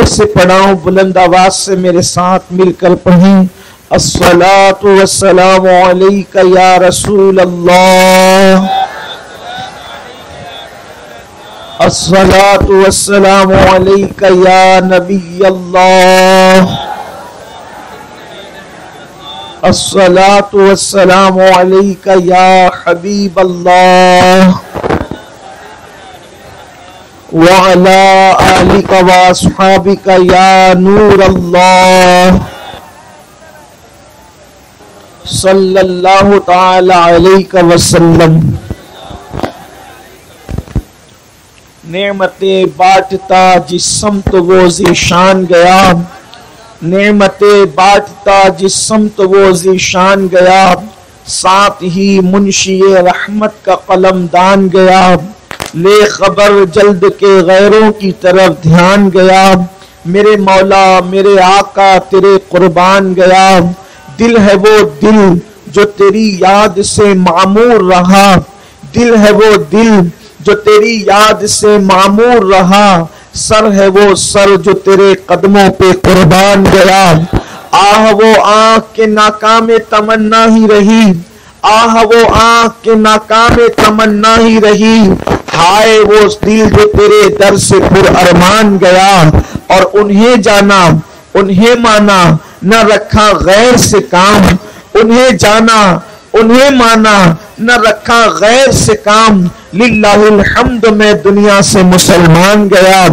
से पढ़ाऊं, बुलंद आवाज से मेरे साथ मिलकर पढ़ें। अस्सलातु वस्सलामु अलैका या रसूल अल्लाह, अस्सलातु वस्सलामु अलैका या नबी अल्लाह, अस्सलातु वस्सलामु अलैका या हबीब अल्लाह, व अला आलिका व अस्हाबिका या नूर अल्लाह, सल्लल्लाहु ताला अलैहि वसल्लम। नेमते बांटता जिस समत वो ज़ीशान गया, नेमते बांटता जिस समत वो ज़ीशान गया, साथ ही मुंशिए रहमत का कलमदान गया। ले खबर जल्द के गैरों की तरफ ध्यान गया, मेरे मौला मेरे आका तेरे कुर्बान गया। दिल है वो दिल जो तेरी याद से मामूर रहा, दिल है वो दिल जो तेरी याद से मामूर रहा, सर है वो सर जो तेरे कदमों पे कुर्बान गया। आह वो आँख के नाकाम तमन्ना ही रही, आह वो आँख के नाकाम तमन्ना ही रही, हाय वो दिल जो तेरे दर से पुर अरमान गया। और उन्हें जाना उन्हें माना न रखा गैर से काम, उन्हें जाना उन्हें माना न रखा गैर से काम। लिल्लाहिल हम्द में दुनिया से मुसलमान गया।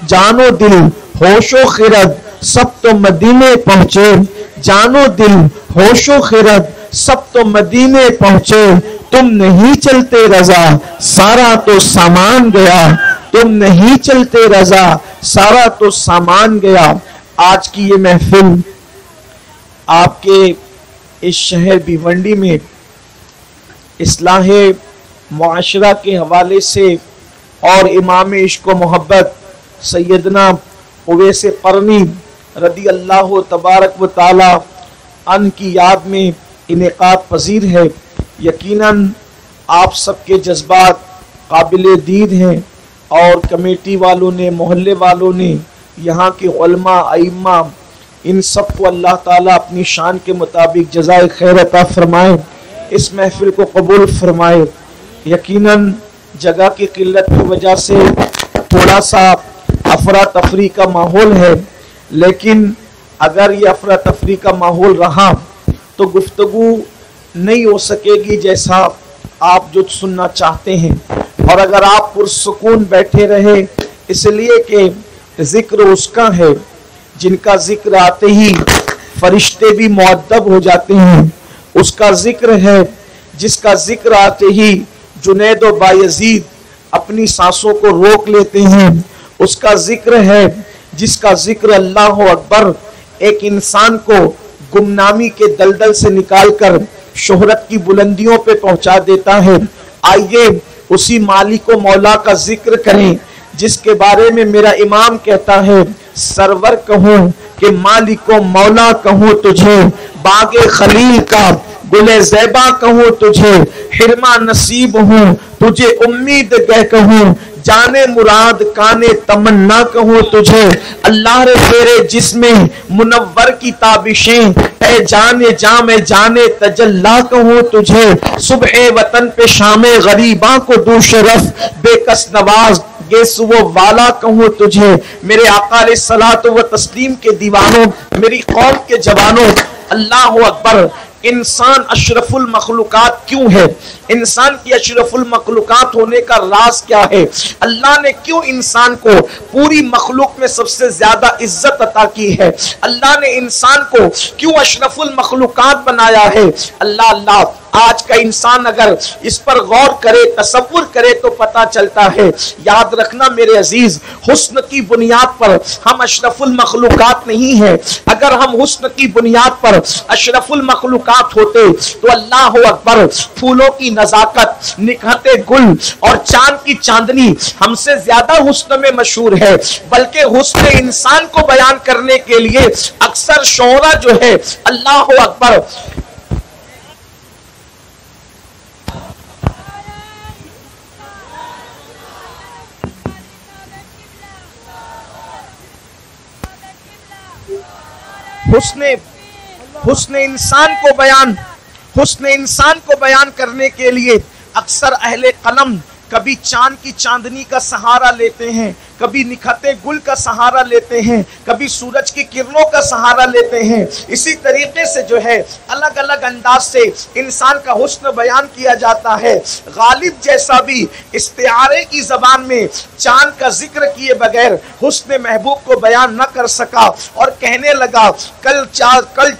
जानो दिल होशो खिरद सब तो मदीने पहुंचे, जानो दिल होशो खिरद सब तो मदीने पहुंचे। तुम नहीं चलते रजा सारा तो सामान गया, तुम नहीं चलते रजा सारा तो सामान गया। आज की ये महफिल आपके इस शहर भिवंडी में इस्लाह मुआशरा के हवाले से और इमाम इश्क व मोहब्बत सैयदना उवैस क़रनी रदी अल्लाह तबारक व ताला अन की याद में इनेकाद पजीर है। यकीनन आप सबके जज्बात काबिल दीद हैं और कमेटी वालों ने, मोहल्ले वालों ने, यहाँ के उलमा अइम्मा, इन सब को अल्लाह ताला अपनी शान के मुताबिक जज़ाए खैर अता फरमाए, इस महफिल को कबूल फरमाए। यकीनन जगह की किल्लत की वजह से थोड़ा सा अफरा तफरी का माहौल है, लेकिन अगर ये अफरा तफरी का माहौल रहा तो गुफ्तगू नहीं हो सकेगी जैसा आप जो सुनना चाहते हैं। और अगर आप पुरसुकून बैठे रहे, इसलिए कि जिक्र उसका है जिनका जिक्र आते ही फरिश्ते भी मुअद्दब हो जाते हैं, उसका जिक्र है जिसका जिक्र आते ही जुनैद व बायजीद अपनी सांसों को रोक लेते हैं, उसका जिक्र है जिसका जिक्र अल्लाह अकबर एक इंसान को गुमनामी के दलदल से निकालकर शोहरत की बुलंदियों पे पहुंचा देता है। आइए उसी मालिक व मौला का जिक्र करें जिसके बारे में मेरा इमाम कहता है, सरवर कहूँ कि मालिक व मौला कहूँ तुझे, बागे खलील का गुले ज़ैबा कहूँ तुझे, हिरमा नसीब हूँ तुझे उम्मीद गह कहूँ, जाने मुराद काने तमन्ना कहूँ तुझे। अल्लाह रे तेरे जिस्में मुनव्वर की ताबिशें, ऐ जाने जामे जाने तजल्ला कहूँ तुझे। सुबह वतन पे शामे गरीबा को दूशरफ, बेकस नवाज गेसुओ वाला कहूँ तुझे। मेरे आका अलैहिस्सलातु व तस्लीम के दीवानों, मेरी कौम के जवानों, अल्लाह अकबर। इंसान अशरफुल मखलूकात क्यों है? इंसान की अशरफुल मखलूकात होने का राज क्या है? अल्लाह ने क्यों इंसान को पूरी मखलूक में सबसे ज्यादा इज्जत अता की है? अल्लाह ने इंसान को क्यों अशरफुल मखलूकात बनाया है? अल्लाह अल्लाह आज का इंसान अगर इस पर गौर करे, तसव्वुर करे तो पता चलता है। याद रखना मेरे अजीज, हुस्न की बुनियाद पर हम अशरफुल मखलूकात नहीं है। अगर हम हुस्न की बुनियाद पर अशरफुल मखलूकात होते तो अल्लाह अकबर, फूलों की नजाकत, निखरते गुल और चांद की चांदनी हमसे ज्यादा हुस्न में मशहूर है। बल्कि हुस्न इंसान को बयान करने के लिए अक्सर शोहरा जो है, अल्लाह अकबर, हुस्न इंसान को बयान करने के लिए अक्सर अहले कलम कभी चांद की चांदनी का सहारा लेते हैं, कभी निखते गुल का सहारा लेते हैं, कभी सूरज की किरणों का सहारा लेते हैं। इसी तरीके से जो है अलग अलग अंदाज से इंसान का हुस्न बयान किया जाता है। गालिब जैसा भी इस्तिआरे की जबान में चांद का जिक्र किए बगैर हुस्न महबूब को बयान न कर सका और कहने लगा कल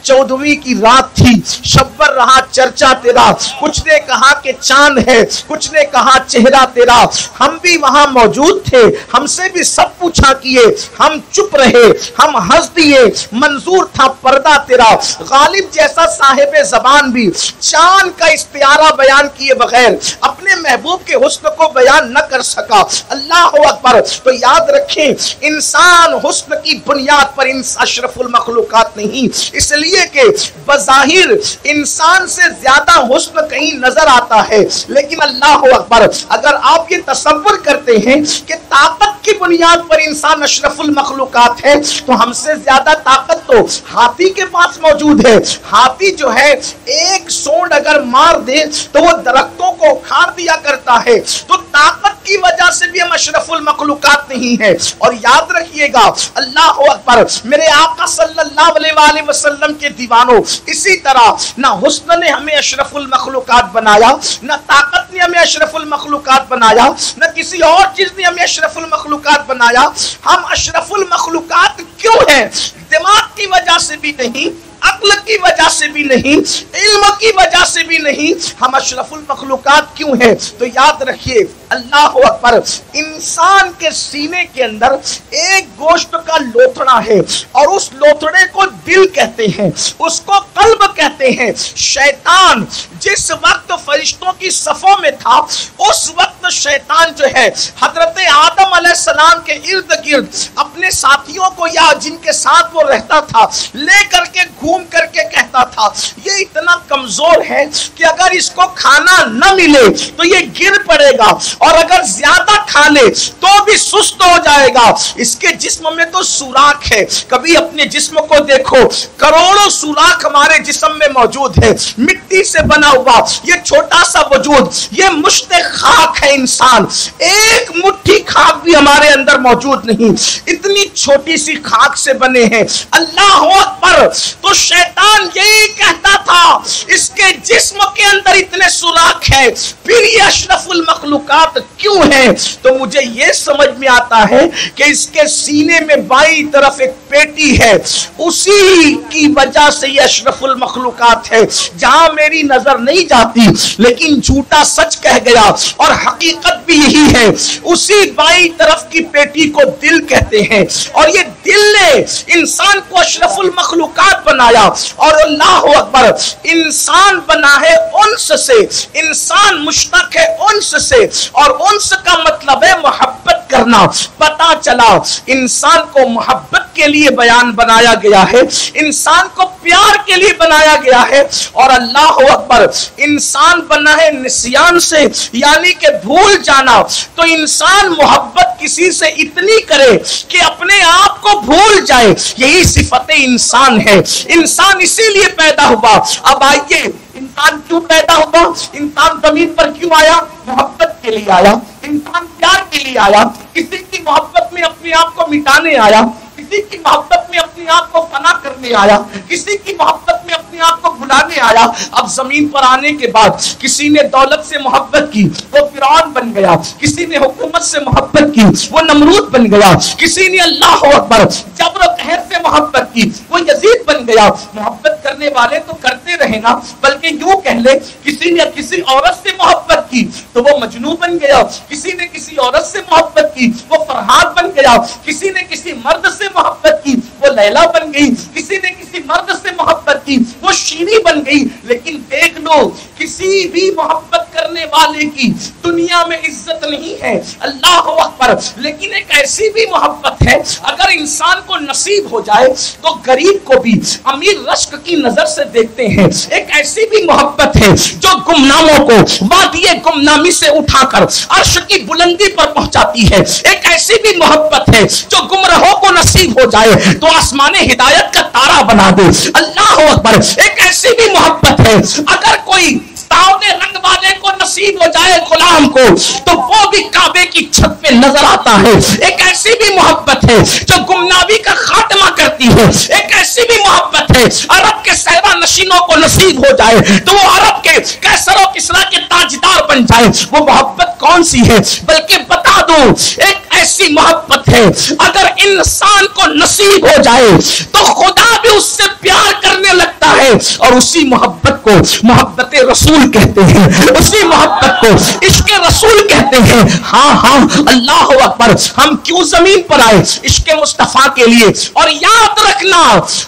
14वीं की रात थी, शब्बर रहा चर्चा तेरा, कुछ ने कहा कि चांद है, कुछ ने कहा चेहरा तेरा, हम भी वहां मौजूद थे, हमसे भी सब पूछा किए, हम चुप रहे, हम हंस दिए, मंजूर था पर्दा तेरा। गालिब जैसा साहिब जबान भी चांद का इस्तिआरा बयान किए बगैर अपने महबूब के हुस्न को बयान न कर सका। अल्लाह अकबर। तो याद रखें, इंसान हुस्न की बुनियाद पर अशरफुल मखलूकात नहीं, इसलिए कि बज़ाहिर इंसान से ज्यादा हुस्न कहीं नजर आता है, लेकिन अल्लाह अकबर, अगर आप ये तसव्वुर करते हैं कि ताकत की बुनियाद पर इंसान अशरफुल मखलूकात है, तो हमसे ज्यादा ताकत तो हाथी के पास मौजूद है। हाथी जो है एक सूंड अगर मार दे तो वो दरख्तों को उखाड़ दिया करता है, तो ताकत की वजह से भी हम अशरफुल मखलूकात नहीं है। और याद रखिएगा, अल्लाह अकबर, मेरे आका सल्लल्लाहु अलैहि वसल्लम के दीवानों, इसी तरह ना हुस्न ने हमें अशरफुल मखलूकात बनाया, ना ताकत ने हमें अशरफुल मखलूकात बनाया, ना किसी और चीज ने हमें अशरफुल मखलूकात बनाया। हम अशरफुल मखलूकात क्यों हैं? दिमाग की वजह से भी नहीं, अक्ल की वजह से भी नहीं, इल्म की वजह से भी नहीं, हम अशरफुल मखलूकात क्यों हैं? तो याद रखिए, अल्लाह अकबर, इंसान के सीने के अंदर एक गोश्त का लोथड़ा है और उस लोथड़े को दिल कहते हैं, उसको कल्ब कहते हैं। शैतान जिस वक्त फरिश्तों की सफों में था, उस वक्त शैतान जो है हजरत आदम अलैहिस्सलाम के इर्द गिर्द अपने साथियों को या जिनके साथ वो रहता था ले करके घूम करके कहता था, ये इतना कमजोर है कि अगर इसको खाना न मिले तो ये गिर पड़ेगा, और अगर ज्यादा खा ले तो भी सुस्त हो जाएगा। इसके जिस्म में तो सुराख है, कभी अपने जिस्म को देखो, करोड़ों सुराख हमारे जिस्म में मौजूद है, मिट्टी से बना हुआ ये छोटा सा वजूद, ये मुश्ते खाक है इंसान, एक मुट्ठी खाक भी हमारे अंदर मौजूद नहीं, इतनी छोटी सी खाक से बने हैं। अल्लाह अकबर। तो शैतान यही कहता था, इसके जिस्म के अंदर इतने सुराख है, फिर ये अशरफुल मखलूकात क्यों है? तो मुझे ये समझ में आता है कि इसके सीने में बाईं तरफ एक पेटी है, उसी की वजह से ये अशरफुल मखलूकात है। जहां मेरी नजर नहीं जाती लेकिन झूठा सच कह गया और हकीकत भी यही है, उसी बाईं तरफ की पेटी को दिल कहते हैं। और ये दिल ने इंसान को अशरफुल मखलूकात बनाया। और अल्लाह अकबर, इंसान बना है उन्स से, इंसान मुश्तक है उन्स से, और उन्स का मतलब है मोहब्बत करना। पता चला इंसान को मोहब्बत के लिए बयान बनाया गया है, इंसान को प्यार के लिए बनाया गया है। और अल्लाह अकबर, इंसान बना है निस्यान से, यानी कि भूल जाना। तो इंसान मोहब्बत किसी से इतनी करे कि अपने आप को भूल जाए, यही सिफत इंसान है। इंसान इसीलिए पैदा हुआ। अब आइए, इंसान क्यों पैदा हुआ? इंसान जमीन पर क्यों आया? मोहब्बत के लिए आया, इंसान प्यार के लिए आया, किसी की मोहब्बत में अपने आप को मिटाने आया, किसी की मोहब्बत में अपने आप को फना करने आया, किसी की मोहब्बत में अपने आप को भुलाने आया। अब जमीन पर आने के बाद किसी ने दौलत से मोहब्बत की, वो फिरौन बन गया, किसी ने हुकूमत से मोहब्बत की, वो नमरूद बन गया, किसी ने अल्लाह अकबर जबर कहर से मोहब्बत की, वो यजीद बन गया। मोहब्बत करने वाले तो करते रहे ना, बल्कि यूं कह ले, किसी ने किसी औरत से मोहब्बत की तो वो मजनू बन गया, किसी ने किसी औरत से मोहब्बत की वो फरहाद बन गया, किसी ने किसी मर्द से मोहब्बत की वो लैला बन गई, किसी ने किसी मर्द से मोहब्बत की वो शीरी बन गई। लेकिन देख लो कि किसी भी मोहब्बत करने वाले की दुनिया में इज्जत नहीं है, अल्लाह अकबर। लेकिन एक ऐसी भी मोहब्बत है, अगर इंसान को नसीब हो जाए तो गरीब को भी अमीर रश्क की नजर से देखते हैं। एक ऐसी भी मोहब्बत है जो गुमनामों को वादिये गुमनामी से उठाकर अर्श की बुलंदी पर पहुंचाती है। एक ऐसी भी मोहब्बत है जो गुमराहों को नसीब हो जाए तो आसमाने हिदायत का तारा बना दे, अल्लाह अकबर। एक ऐसी भी मोहब्बत है, अगर कोई सावने रंग वाले को नसीब हो जाए गुलाम को तो वो भी काबे की छत पे नजर आता है। एक ऐसी भी मोहब्बत है जो गुमनामी का खात्मा करती है। एक ऐसी भी मोहब्बत है, अरब के सहरा नशीनों को नसीब हो जाए तो वो अरब के कैसर और किस्रा के ताजदार बन जाए। वो मोहब्बत कौन सी है? बल्कि बता दो, एक ऐसी मोहब्बत है, अगर इंसान को नसीब हो जाए तो खुदा भी उससे प्यार करने लगता है। और उसी मोहब्बत को मोहब्बत रसूल कहते हैं, उसी मोहब्बत को इश्क रसूल कहते हैं। हाँ हाँ, अल्लाह अकबर। हम क्यों जमीन पर आए? इश्क मुस्तफा के लिए। और याद रखना,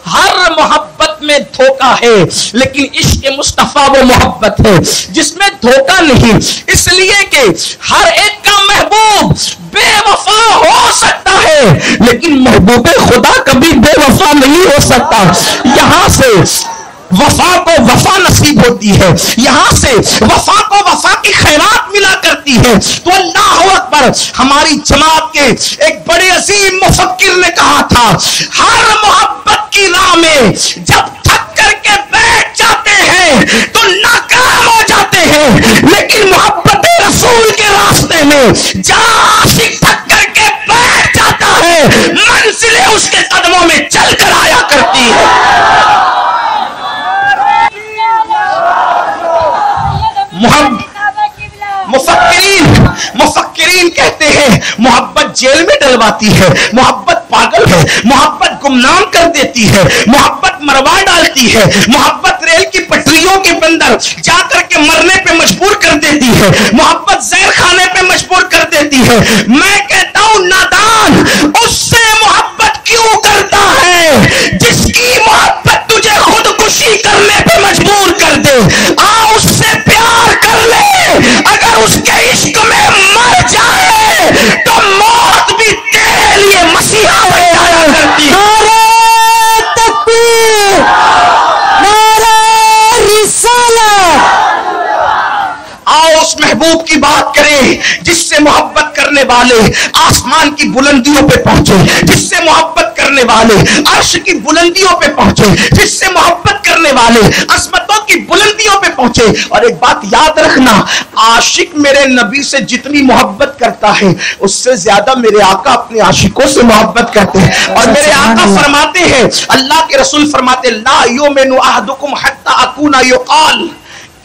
हर मोहब्बत में धोखा है, लेकिन इश्क मुस्तफा वो मोहब्बत है जिसमें धोखा नहीं। इसलिए कि हर एक का महबूब बेवफा हो सकता है, लेकिन महबूब खुदा कभी बेवफा नहीं हो सकता। यहां से वफा को वफा नसीब होती है, यहां से वफा को वफा की खैरात मिला करती है। तो अल्लाह अकबर। हमारी जमात के एक बड़े अजीम मुफक्किर ने कहा था, हर मोहब्बत की राह में जब थक करके बैठ जाते हैं तो नाकाम हो जाते हैं, लेकिन मोहब्बत रसूल के रास्ते में जहां आशिक थक करके बैठ जाता है, मंजिलें उसके कदमों में चल कर आया करती है। मुफक्किरीन कहते हैं, मोहब्बत जेल में डलवाती है, मोहब्बत पागल है, मोहब्बत गुमनाम कर देती है, मोहब्बत मरवा डालती है, मोहब्बत रेल की पटरियों के अंदर जाकर के मरने पे मजबूर कर देती है, मोहब्बत जहर खाने पे मजबूर कर देती है। मैं कहता हूं, नादान उससे मोहब्बत क्यों करता है जिसकी मोहब्बत तुझे खुदकुशी करने पे मजबूर कर दे। आ उससे प्यार कर ले, अगर उसके इश्क में मर जाए तो मौत भी तेरे लिए मसीहा बन जाया करती है। नारे तकबीर, नारे रिसालत। आओ उस महबूब की बात करें जिससे मोहब्बत करने वाले आसमान की बुलंदियों पे पहुंचे, जिससे मोहब्बत करने वाले अर्श की बुलंदियों पे पहुंचे, जिससे मोहब्बत करने वाले असमतों की बुलंदियों पे पहुंचे। और एक बात याद रखना, आशिक मेरे नबी से जितनी मोहब्बत करता है उससे ज्यादा मेरे आका अपने आशिकों से मोहब्बत करते हैं। और मेरे आका फरमाते हैं, अल्लाह के रसूल फरमाते, ला युमिनु अहदुकुम हत्ता अकूना युकाल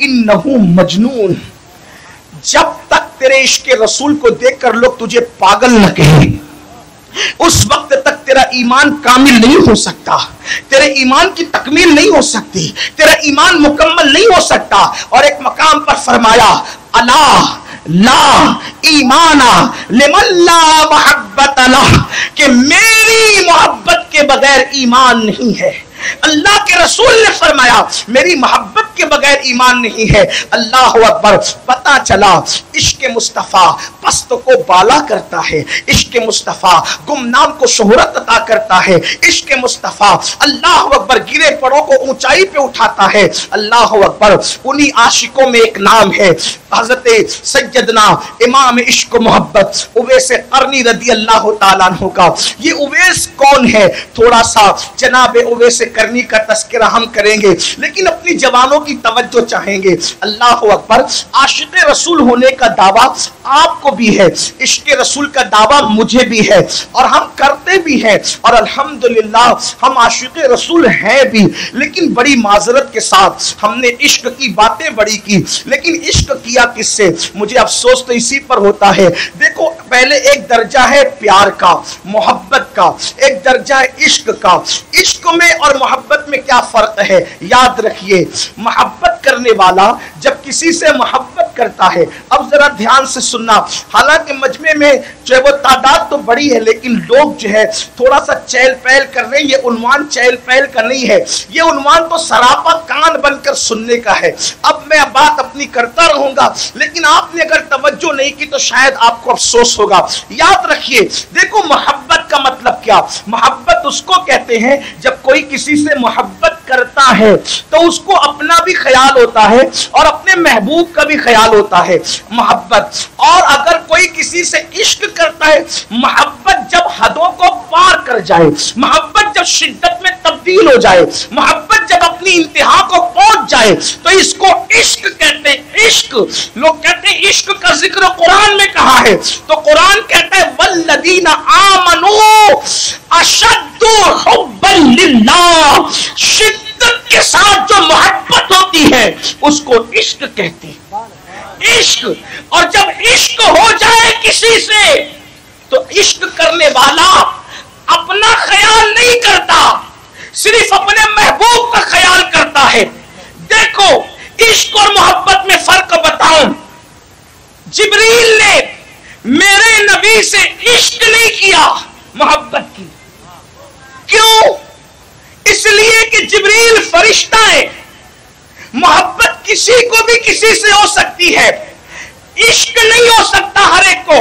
इन्नहु मजनून। जब तक तेरे इश्क रसूल को देखकर लोग तुझे पागल न कहें, उस वक्त तक तेरा ईमान कामिल नहीं हो सकता, तेरे ईमान की तकमील नहीं हो सकती, तेरा ईमान मुकम्मल नहीं हो सकता। और एक मकाम पर फरमाया, अला ला ईमाना लिमन ला मोहब्बत अल्लाह, कि मेरी मोहब्बत के बगैर ईमान नहीं है। अल्लाह के रसूल ने फरमाया, मेरी मोहब्बत के बगैर ईमान नहीं है। अल्लाह अकबर। पता चला इश्क मुस्तफा पस्त को बाला करता है, इश्क मुस्तफा गुमनाम को शोहरत अता करता है, इश्क मुस्तफा अल्लाह अकबर गिरे पड़ों को ऊंचाई पे उठाता है। अल्लाह अकबर। उन्हीं आशिकों में एक नाम है, हजरत सैयदना इमाम इश्क मोहब्बत उवैस करनी रदी अल्लाह तआला अन्हु का। ये उवैस कौन है? थोड़ा सा जनाब उवैस करनी का तस्करा हम करेंगे, लेकिन अपनी जवानों की तवज्जो चाहेंगे। अल्लाह अकबर। आशिक रसूल होने का दावा आपको भी है, इश्क रसूल का दावा मुझे भी है, और हम करते भी हैं, और अल्हम्दुलिल्लाह हम आशिक रसूल हैं भी। लेकिन बड़ी माजरत के साथ हमने इश्क की बातें बड़ी की, लेकिन इश्क किया किससे? मुझे अफसोस तो इसी पर होता है। देखो, पहले एक दर्जा है प्यार का, मोहब्बत का, एक दर्जा है इश्क का। इश्क में और मोहब्बत में क्या फर्क है? याद रखिए, मोहब्बत करने वाला जब किसी से मोहब्बत करता है, अब जरा ध्यान से सुनना, हालांकि मजमे में जो है वो तादाद तो बड़ी है, लेकिन लोग जो है थोड़ा सा चहल पहल कर रहे हैं। ये उन्वान चहल पहल का नहीं है, ये उन्वान तो सरापा कान बनकर सुनने का है। अब मैं बात اپنی کرتا رہوں گا, لیکن آپ نے اگر توجہ نہیں کی تو شاید آپ کو افسوس ہوگا. یاد رکھیے, دیکھو محبت کا مطلب کیا؟ محبت اس کو کہتے ہیں جب کوئی کسی سے محبت کرتا ہے تو اس کو اپنا بھی خیال ہوتا ہے اور اپنے محبوب کا بھی خیال ہوتا ہے, محبت. اور اگر کوئی کسی سے عشق کرتا ہے, محبت جب حدوں کو پار کر جائے, محبت جب شدت میں تبدیل ہو جائے, محبت جب اپنی انتہا کو پہنچ جائے تو اس کو عشق کہتے ہیں. عشق, لوگ کہتے ہیں عشق کا ذکر قرآن میں کہا ہے, تو قرآن کہتا ہے والذین آمنوا اشد حبا للہ, شدت کے ساتھ جو محبت ہوتی ہے اس کو عشق کہتے ہیں. عشق, اور جب عشق ہو جائے کسی سے تو عشق کرنے والا اپنا خیال نہیں کرتا, صرف اپنے محبوب کا خیال کرتا ہے. دیکھو عشق اور محبت میں فرق بتاؤں. جبریل نے میرے نبی سے عشق نہیں کیا, محبت کی. کیوں؟ اس لیے کہ جبریل فرشتہ ہے. محبت کسی کو بھی کسی سے ہو سکتی ہے, عشق نہیں ہو سکتا ہر ایک کو.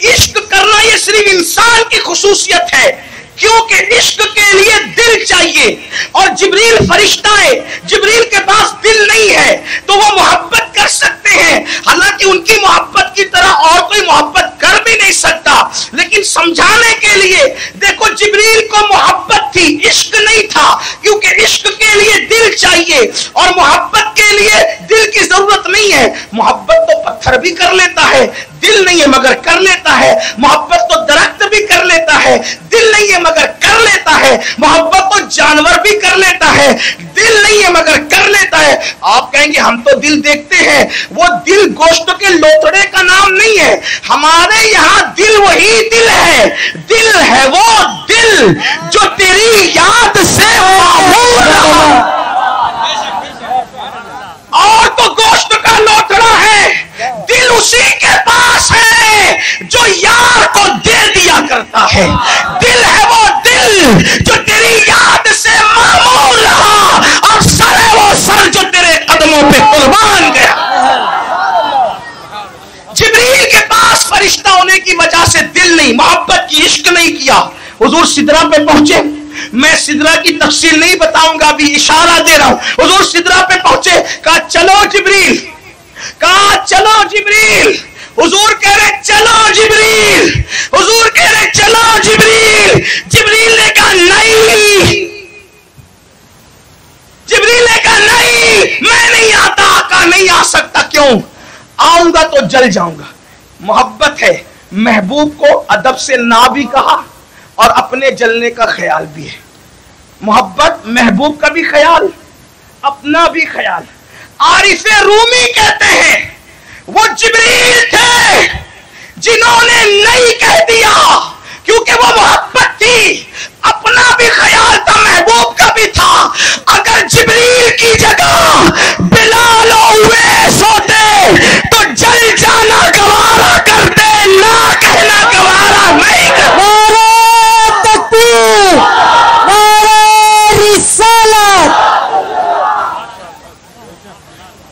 عشق کرنا یہ صرف انسان کی خصوصیت ہے, کیونکہ عشق کے لیے دل چاہیے, اور جبریل فرشتہ ہے, جبریل کے پاس دل نہیں ہے تو وہ محبت کر سکتے ہیں. حالانکہ ان کی محبت کی طرح اور کوئی محبت کر بھی نہیں سکتا, لیکن سمجھانے کے لیے دیکھو جبریل کو محبت تھی, عشق نہیں تھا, کیونکہ عشق کے لیے دل چاہیے اور محبت کے لیے دل کی ضرورت نہیں ہے. محبت تو پتھر بھی کر لیتا ہے, دل نہیں ہے مگر کر لیتا ہے. محبت تو درخت بھی کر لیتا ہے, دل نہیں ہے مگر کر لیتا ہے. محبت تو جانور بھی کر لیتا ہے, دل نہیں ہے مگر کر لیتا ہے. آپ کہیں گے ہم تو دل دیکھتے ہیں, وہ دل گوشت کے لوتڑے کا نام نہیں ہے. ہمارے یہاں دل وہی دل ہے, دل ہے وہ دل جو تیری یاد سے معمور رہا. اور تو گوشت کا لوتڑا ہے, دل اسی کے پاس ہے جو یار کو دے دیا کرتا ہے. دل ہے وہ دل جو تیری یاد سے معمور رہا, اور سر ہے وہ سر جو تیرے قدموں پہ قربان گیا. جبریل کے پاس فرشتہ ہونے کی وجہ سے دل نہیں, محبت کی, عشق نہیں کیا. حضور سدرہ پہ پہنچے, میں سدرہ کی تفصیل نہیں بتاؤں گا, ابھی اشارہ دے رہا ہوں. حضور سدرہ پہ پہنچے, کہا چلو جبریل, کہا چلو جبریل. حضور کہہ رہے چلو جبریل, حضور کہہ رہے چلو جبریل. جبریل نے کہا نہیں, جبریل نے کہا نہیں میں نہیں آتا. کہا نہیں آ سکتا, کیوں؟ آؤں گا تو جل جاؤں گا. محبت ہے, محبوب کو ادب سے نہ بھی کہا اور اپنے جلنے کا خیال بھی ہے. محبت, محبوب کا بھی خیال, اپنا بھی خیال. عارف رومی کہتے ہیں وہ جبریل تھے جنہوں نے نہیں کہہ دیا, کیونکہ وہ محبت تھی, اپنا بھی خیال تھا, محبوب کا بھی تھا. اگر جبریل کی جگہ بلال اویس ہوتے تو جل جانا گوارا کرتے, نہ کہنا گوارا نہیں کرتے.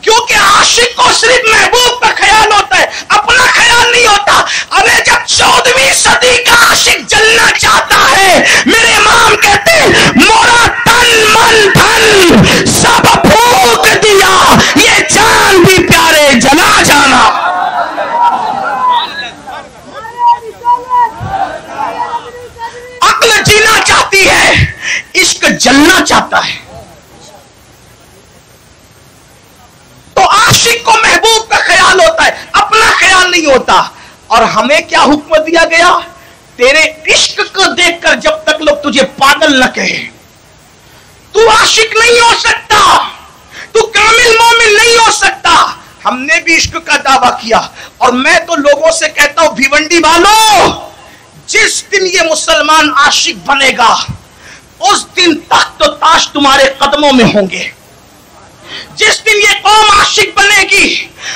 کیونکہ عاشق کو صرف محبوب کا خیال ہوتا ہے, اپنا خیال نہیں ہوتا. ارے جب 14ویں صدی کا عاشق جلنا چاہتا ہے, میرے امام کہتے ہیں مورا تن من دھن سب پھونک دیا, یہ جان بھی پیارے جلا جانا. عقل جینا چاہتی ہے, عشق جلنا چاہتا ہے. تو عاشق کو محبوب کا خیال ہوتا ہے, اپنا خیال نہیں ہوتا. اور ہمیں کیا حکم دیا گیا؟ تیرے عشق کو دیکھ کر جب تک لوگ تجھے پاگل نہ کہیں, تو عاشق نہیں ہو سکتا, تو کامل مومن نہیں ہو سکتا. ہم نے بھی عشق کا دعویٰ کیا, اور میں تو لوگوں سے کہتا ہوں بھیونڈی والو, جس دن یہ مسلمان عاشق بنے گا اس دن تخت و تاج تمہارے قدموں میں ہوں گے. جس دن یہ قوم عاشق بنے گی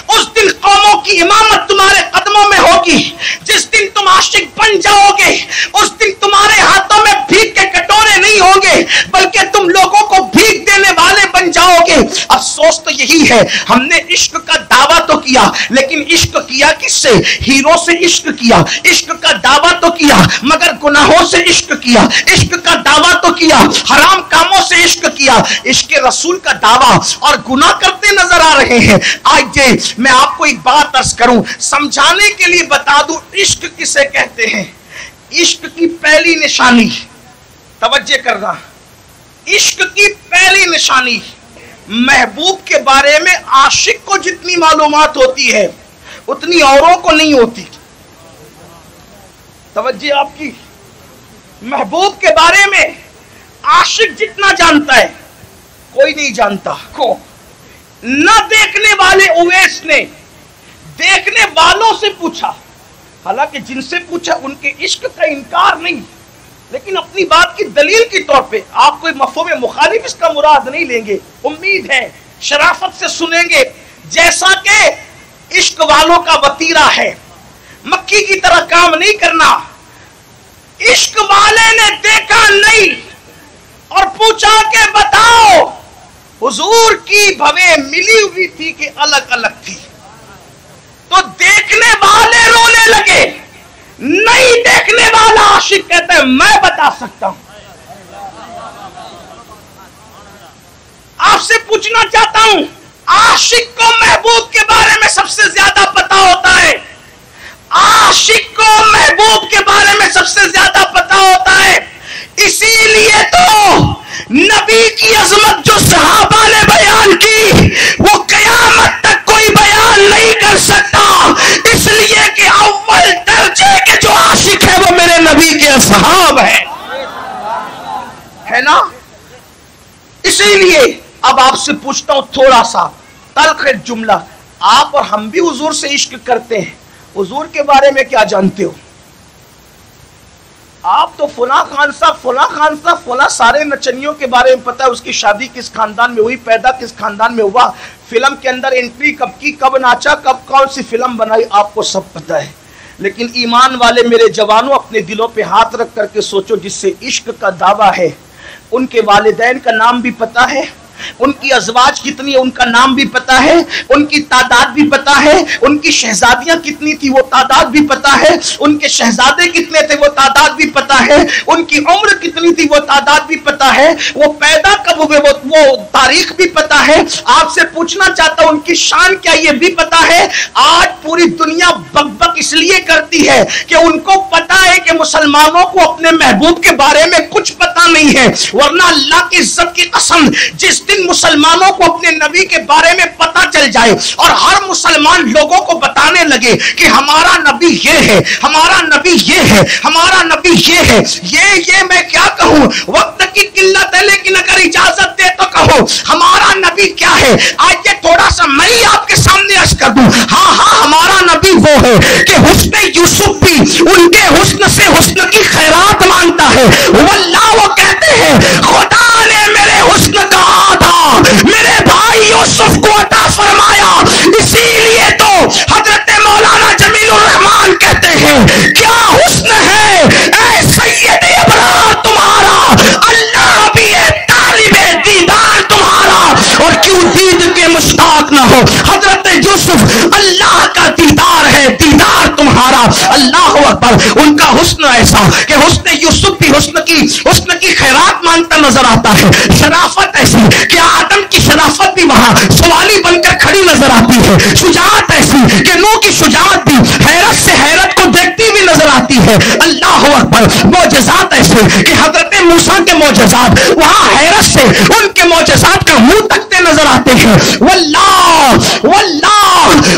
اس دن قوموں کی امامت تمہارے قدموں میں ہوگی. جس دن تم عاشق بن جاؤ گے اس دن تمہارے ہاتھوں میں بھیک کے کٹورے نہیں ہوں گے, بلکہ تم لوگوں کو بھیک دینے والے بن جاؤ گے. افسوس تو یہی ہے, ہم نے عشق کا کیا لیکن عشق کیا کس سے؟ ہیرو سے عشق کیا، عشق کا دعویٰ تو کیا مگر گناہوں سے عشق کیا، عشق کا دعویٰ تو کیا حرام کاموں سے عشق کیا، عشق رسول کا دعویٰ اور گناہ کرتے نظر آ رہے ہیں۔ آج میں آپ کو ایک بات عرض کروں، سمجھانے کے لیے بتا دوں عشق کسے کہتے ہیں۔ عشق کی پہلی نشانی، توجہ کرنا، عشق کی پہلی نشانی، محبوب کے بارے میں عاشق کو جتنی معلومات ہوتی ہے اتنی اوروں کو نہیں ہوتی۔ توجہ آپ کی، محبوب کے بارے میں عاشق جتنا جانتا ہے کوئی نہیں جانتا۔ کو نہ دیکھنے والے اویس نے دیکھنے والوں سے پوچھا، حالانکہ جن سے پوچھا ان کے عشق کا انکار نہیں، لیکن اپنی بات کی دلیل کے طور پہ آپ کوئی مفہوم مخالف اس کا مراد نہیں لیں گے، امید ہے شرافت سے سنیں گے۔ جیسا کہ عشق والوں کا وتیرہ ہے، مکھی کی طرح کام نہیں کرنا، عشق والے نے دیکھا نہیں اور پوچھا کہ بتاؤ حضور کی بھویں ملی ہوئی تھی کہ الگ الگ تھی، تو دیکھنے والے رونے لگے، نہیں دیکھنے والا عاشق کہتا ہے میں بتا سکتا ہوں۔ آپ سے پوچھنا چاہتا ہوں، عاشق کو محبوب کے بارے میں سب سے زیادہ پتا ہوتا ہے، عاشق کو محبوب کے بارے میں سب سے زیادہ پتا ہوتا ہے، اسی لیے تو نبی کی عظمت جو صحابہ نے بیان کی وہ قیامت تک کوئی بیان نہیں کر سکتا، اس لیے کہ اول درجے کے جو عاشق ہے وہ میرے نبی کے اصحاب ہیں، ہے نا؟ اسی لیے اب آپ سے پوچھتا ہوں تھوڑا سا تلخ جملہ، آپ اور ہم بھی حضور سے عشق کرتے ہیں، حضور کے بارے میں کیا جانتے ہو؟ آپ تو فلاں خان صاحب فلاں سارے نچنیوں کے بارے میں پتا ہے، اس کی شادی کس خاندان میں ہوئی، پیدا کس خاندان میں ہوا، فلم کے اندر انٹری کب کی، کب ناچا، کب کون سی فلم بنائی، آپ کو سب پتا ہے۔ لیکن ایمان والے میرے جوانوں اپنے دلوں پہ ہاتھ رکھ کر کے سوچو، جس سے عشق کا دعویٰ ہے ان کے والدین کا نام بھی پتا ہے، ان کی ازواج کتنی ہے ان کا نام بھی پتا ہے، ان کی تعداد بھی پتا ہے، ان کی شہزادیاں کتنی تھی وہ تعداد بھی پتا ہے، ان کے شہزادے کتنے تھے وہ تعداد بھی پتا ہے، ان کی عمر کتنی تھی وہ تعداد بھی پتا ہے، وہ پیدا کب ہوئے وہ تاریخ بھی پتا ہے۔ آپ سے پوچھنا چاہتا ہوں ان کی شان کیا یہ بھی پتا ہے۔ آج پوری دنیا بک بک اس لیے کرتی ہے کہ ان کو پتا ہے کہ مسلمانوں کو اپنے محبوب کے بارے میں کچھ پتا نہیں ہے، ورنہ اللہ کی عزت کی قسم جس مسلمانوں کو اپنے نبی کے بارے میں پتا چل جائے اور ہر مسلمان لوگوں کو بتانے لگے کہ ہمارا نبی یہ ہے، ہمارا نبی یہ ہے، ہمارا نبی یہ ہے، یہ میں کیا کہوں، وقت کی قلت ہے لیکن اگر اجازت دے تو کہو ہمارا نبی کیا ہے۔ آج یہ تھوڑا سا میں ہی آپ کے سامنے عرض کر دوں، ہاں ہمارا نبی وہ ہے کہ حسن یوسف بھی ان کے حسن سے حسن کی خیرات مانگتا ہے، واللہ وہ کہتے ہیں خدا نے میرے حسن کا میرے بھائی یوسف کو عطا فرمایا، اسی لیے تو حضرت مولانا جمیل الرحمان کہتے ہیں کیا حسن ہے اے سید ابرار تمہارا، اللہ بھی ہے طالب دیدار تمہارا، اور کیوں دید کے مشتاق نہ ہو، حضرت یوسف اللہ کا دیدار ہے، دیدار تمہارا، اللہ اکبر۔ ان کا حسن ایسا کہ حسن یوسف بھی حسن کی خیرات مانگتا نظر آتا ہے، شرافت ایسی کہ آدم کی شرافت بھی وہاں سوالی بن کر کھڑی نظر آتی ہے، شجاعت ایسی کہ نوح کی شجاعت بھی حیرت سے حیرت کو دیکھتی بھی نظر آتی ہے، اللہ اکبر۔ معجزات ایسے کہ حضرت موسیٰ کے معجزات وہاں حیرت سے ان کے معجزات کا منہ تکتے نظر آتے ہیں، واللہ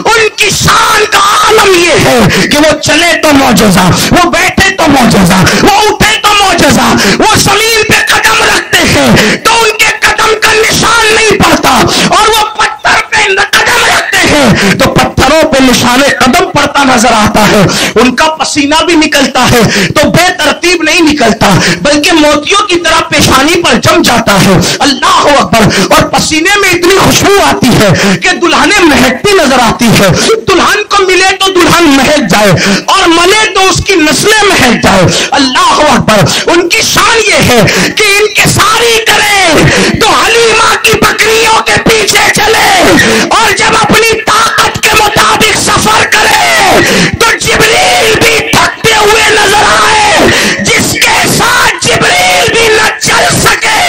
ان کی شان کا عالم یہ ہے کہ وہ چلے تو معجزہ، وہ بیٹھے تو معجزہ، وہ اٹھے تو معجزہ، وہ زمین پہ قدم رکھتے ہیں تو ان کے قدم کا نشان نہیں پڑتا، اور وہ پتھر پہ قدم رکھتے ہیں تو پتھروں پہ نشان قدم پڑتا نظر آتا ہے، ان کا پسینہ بھی نکلتا ہے تو بے ترتیب نہیں نکلتا بلکہ موتیوں کی طرح پیشانی پر جم جاتا ہے، اللہ اکبر۔ اور پسینے میں اتنی خوشبو آتی ہے کہ دلہنیں مہکتی نظر آتی ہے، دلہن کو ملے تو دلہن مہک جائے اور ملے تو اس کی نسلیں مہک جائے، اللہ اکبر۔ ان کی شان یہ ہے کہ ان کے ساری کرے تو حلیمہ کی بکریوں کے پیچھے چلے، اور جب اپنی طاقت کے مطابق تو جبریل بھی تھکتے ہوئے نظر آئے، جس کے ساتھ جبریل بھی نہ چل سکے،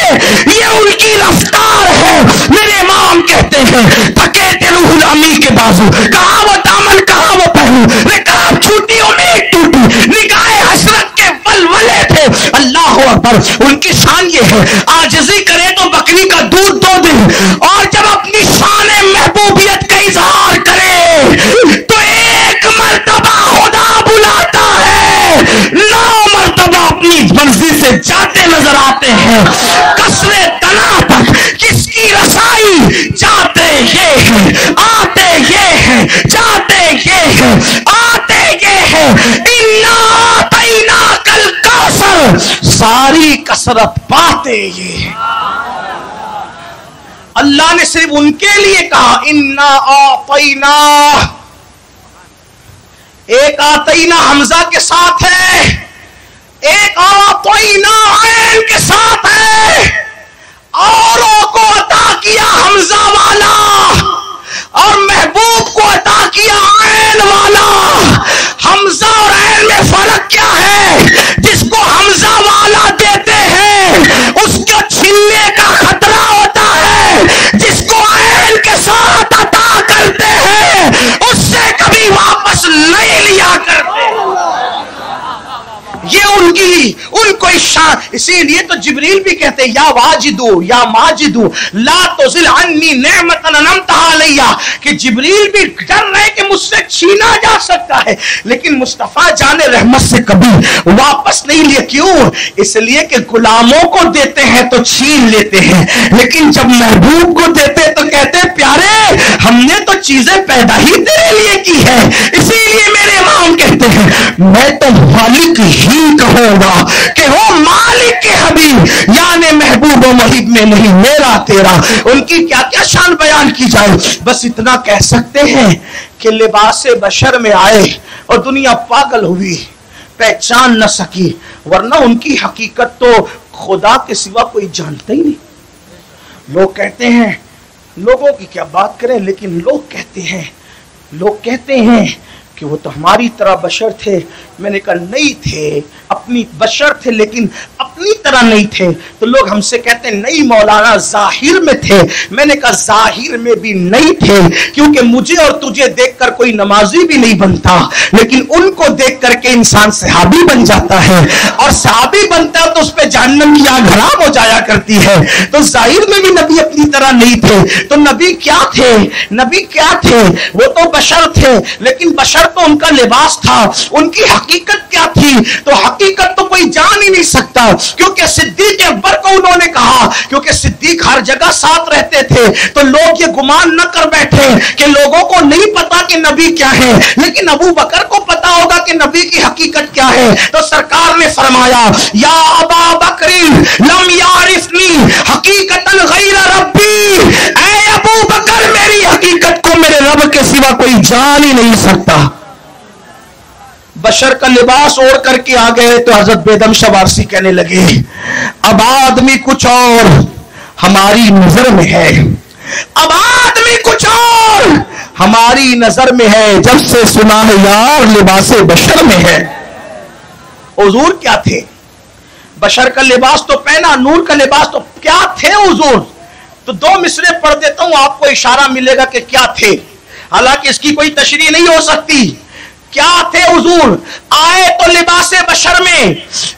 یہ ان کی رفتار ہے۔ میرے امام کہتے ہیں تھکے تھے روح الامی کے بازو، کہاں وہ دامن کہاں وہ پہلو، رکاب چھوٹی امید ٹوٹی، نگاہ حسرت کے ولولے تھے۔ اللہ اکبر، ان کی شان یہ ہے عاجزی کرے تو بکری کا دودھ دو دن، اور جب اپنی شان محبوبیت کا اظہار کرے تو ایک مرتبہ خدا بلاتا ہے، 9 مرتبہ اپنی مرضی سے جاتے نظر آتے ہیں۔ کسرے تنا تک کس کی رسائی، جاتے یہ ہیں آتے یہ ہیں، جاتے یہ ہیں آتے یہ ہیں۔ اِنَّا أَعْطَيْنَاكَ الْكَوْثَرَ، ساری کثرت پاتے یہ ہیں۔ اللہ نے صرف ان کے لیے کہا اِنَّا أَعْطَيْنَا، ایک آتینا حمزہ کے ساتھ ہے، ایک آتینا عین کے ساتھ ہے۔ اوروں کو عطا کیا حمزہ والا اور محبوب کو عطا کیا عین والا۔ حمزہ اور عین میں فرق کیا ہے؟ جس کو حمزہ والا دیتے ہیں اس کو چھننے کا خطرہ ہوتا ہے، جس کو عین کے ساتھ عطا کرتے ہیں اس سے کبھی واپس نہیں لیا کرتے۔ یہ ان کو شان، اسی لیے تو جبریل بھی کہتے ہیں یا واجدو یا ماجدو لا تزل عنی نعمت انعمتها علی، کہ جبریل بھی ڈر رہے کہ مجھ سے چھینا جا سکتا ہے لیکن مصطفیٰ جان رحمت سے کبھی واپس نہیں لیا۔ کیوں؟ اس لیے کہ غلاموں کو دیتے ہیں تو چھین لیتے ہیں، لیکن جب محبوب کو دیتے تو کہتے ہیں پیارے ہم نے تو چیزیں پیدا ہی تیرے لیے کی ہے۔ اسی لیے میرے امام کہتے ہیں میں تو مالک ہی کہوں گا کہ وہ مالک کے حبیب یعنی محبوب و محب میں نہیں میرا تیرا۔ ان کی کیا کیا شان بیان کی جائے، بس اتنا کہہ سکتے ہیں کہ لباس بشر میں آئے اور دنیا پاگل ہوئی، پہچان نہ سکی، ورنہ ان کی حقیقت تو خدا کے سوا کوئی جانتا ہی نہیں۔ لوگ کہتے ہیں، لوگوں کی کیا بات کریں، لیکن لوگ کہتے ہیں کہ وہ تو ہماری طرح بشر تھے۔ میں نے کہا نہیں تھے، اپنی بشر تھے لیکن اپنی طرح نہیں تھے۔ تو لوگ ہم سے کہتے ہیں نہیں مولانا ظاہر میں تھے۔ میں نے کہا ظاہر میں بھی نہیں تھے، کیونکہ مجھے اور تجھے دیکھ کر کوئی نمازی بھی نہیں بنتا، لیکن ان کو دیکھ کر کے انسان صحابی بن جاتا ہے، اور صحابی بنتا ہے تو اس پہ جہنم کی آگ حرام ہو جایا کرتی ہے۔ تو ظاہر میں بھی نبی اپنی طرح نہیں تھے۔ تو نبی کیا تھے؟ نبی کیا تھے؟ وہ تو بشر تھے، لیکن بشر تو ان کا لباس تھا۔ ان کی حقیقت کیا تھی؟ تو حقیقت تو کوئی جان ہی نہیں سکتا، کیونکہ صدیق اکبر کو انہوں نے کہا، کیونکہ صدیق ہر جگہ ساتھ رہتے تھے، تو لوگ یہ گمان نہ کر بیٹھے کہ لوگوں کو نہیں پتا کہ نبی کیا ہے، لیکن ابو بکر کو پتا ہوگا کہ نبی کی حقیقت کیا ہے۔ تو سرکار نے فرمایا یا ابا بکر لم یعرفنی حقیقتا غیر ربی، اے ابو بکر میری حقیقت کو میرے رب کے سوا کوئی جان ہی نہیں سکتا۔ بشر کا لباس اوڑھ کر کے آ گئے تو حضرت بیدم شوارسی کہنے لگے اب آدمی کچھ اور ہماری نظر میں ہے، اب آدمی کچھ اور ہماری نظر میں ہے، جب سے سنا ہے یار لباس بشر میں ہے۔ حضور کیا تھے؟ بشر کا لباس تو پہنا، نور کا لباس تو کیا تھے حضور؟ تو 2 مصرے پڑھ دیتا ہوں، آپ کو اشارہ ملے گا کہ کیا تھے، حالانکہ اس کی کوئی تشریح نہیں ہو سکتی۔ کیا تھے حضور؟ آئے تو لباس بشر میں،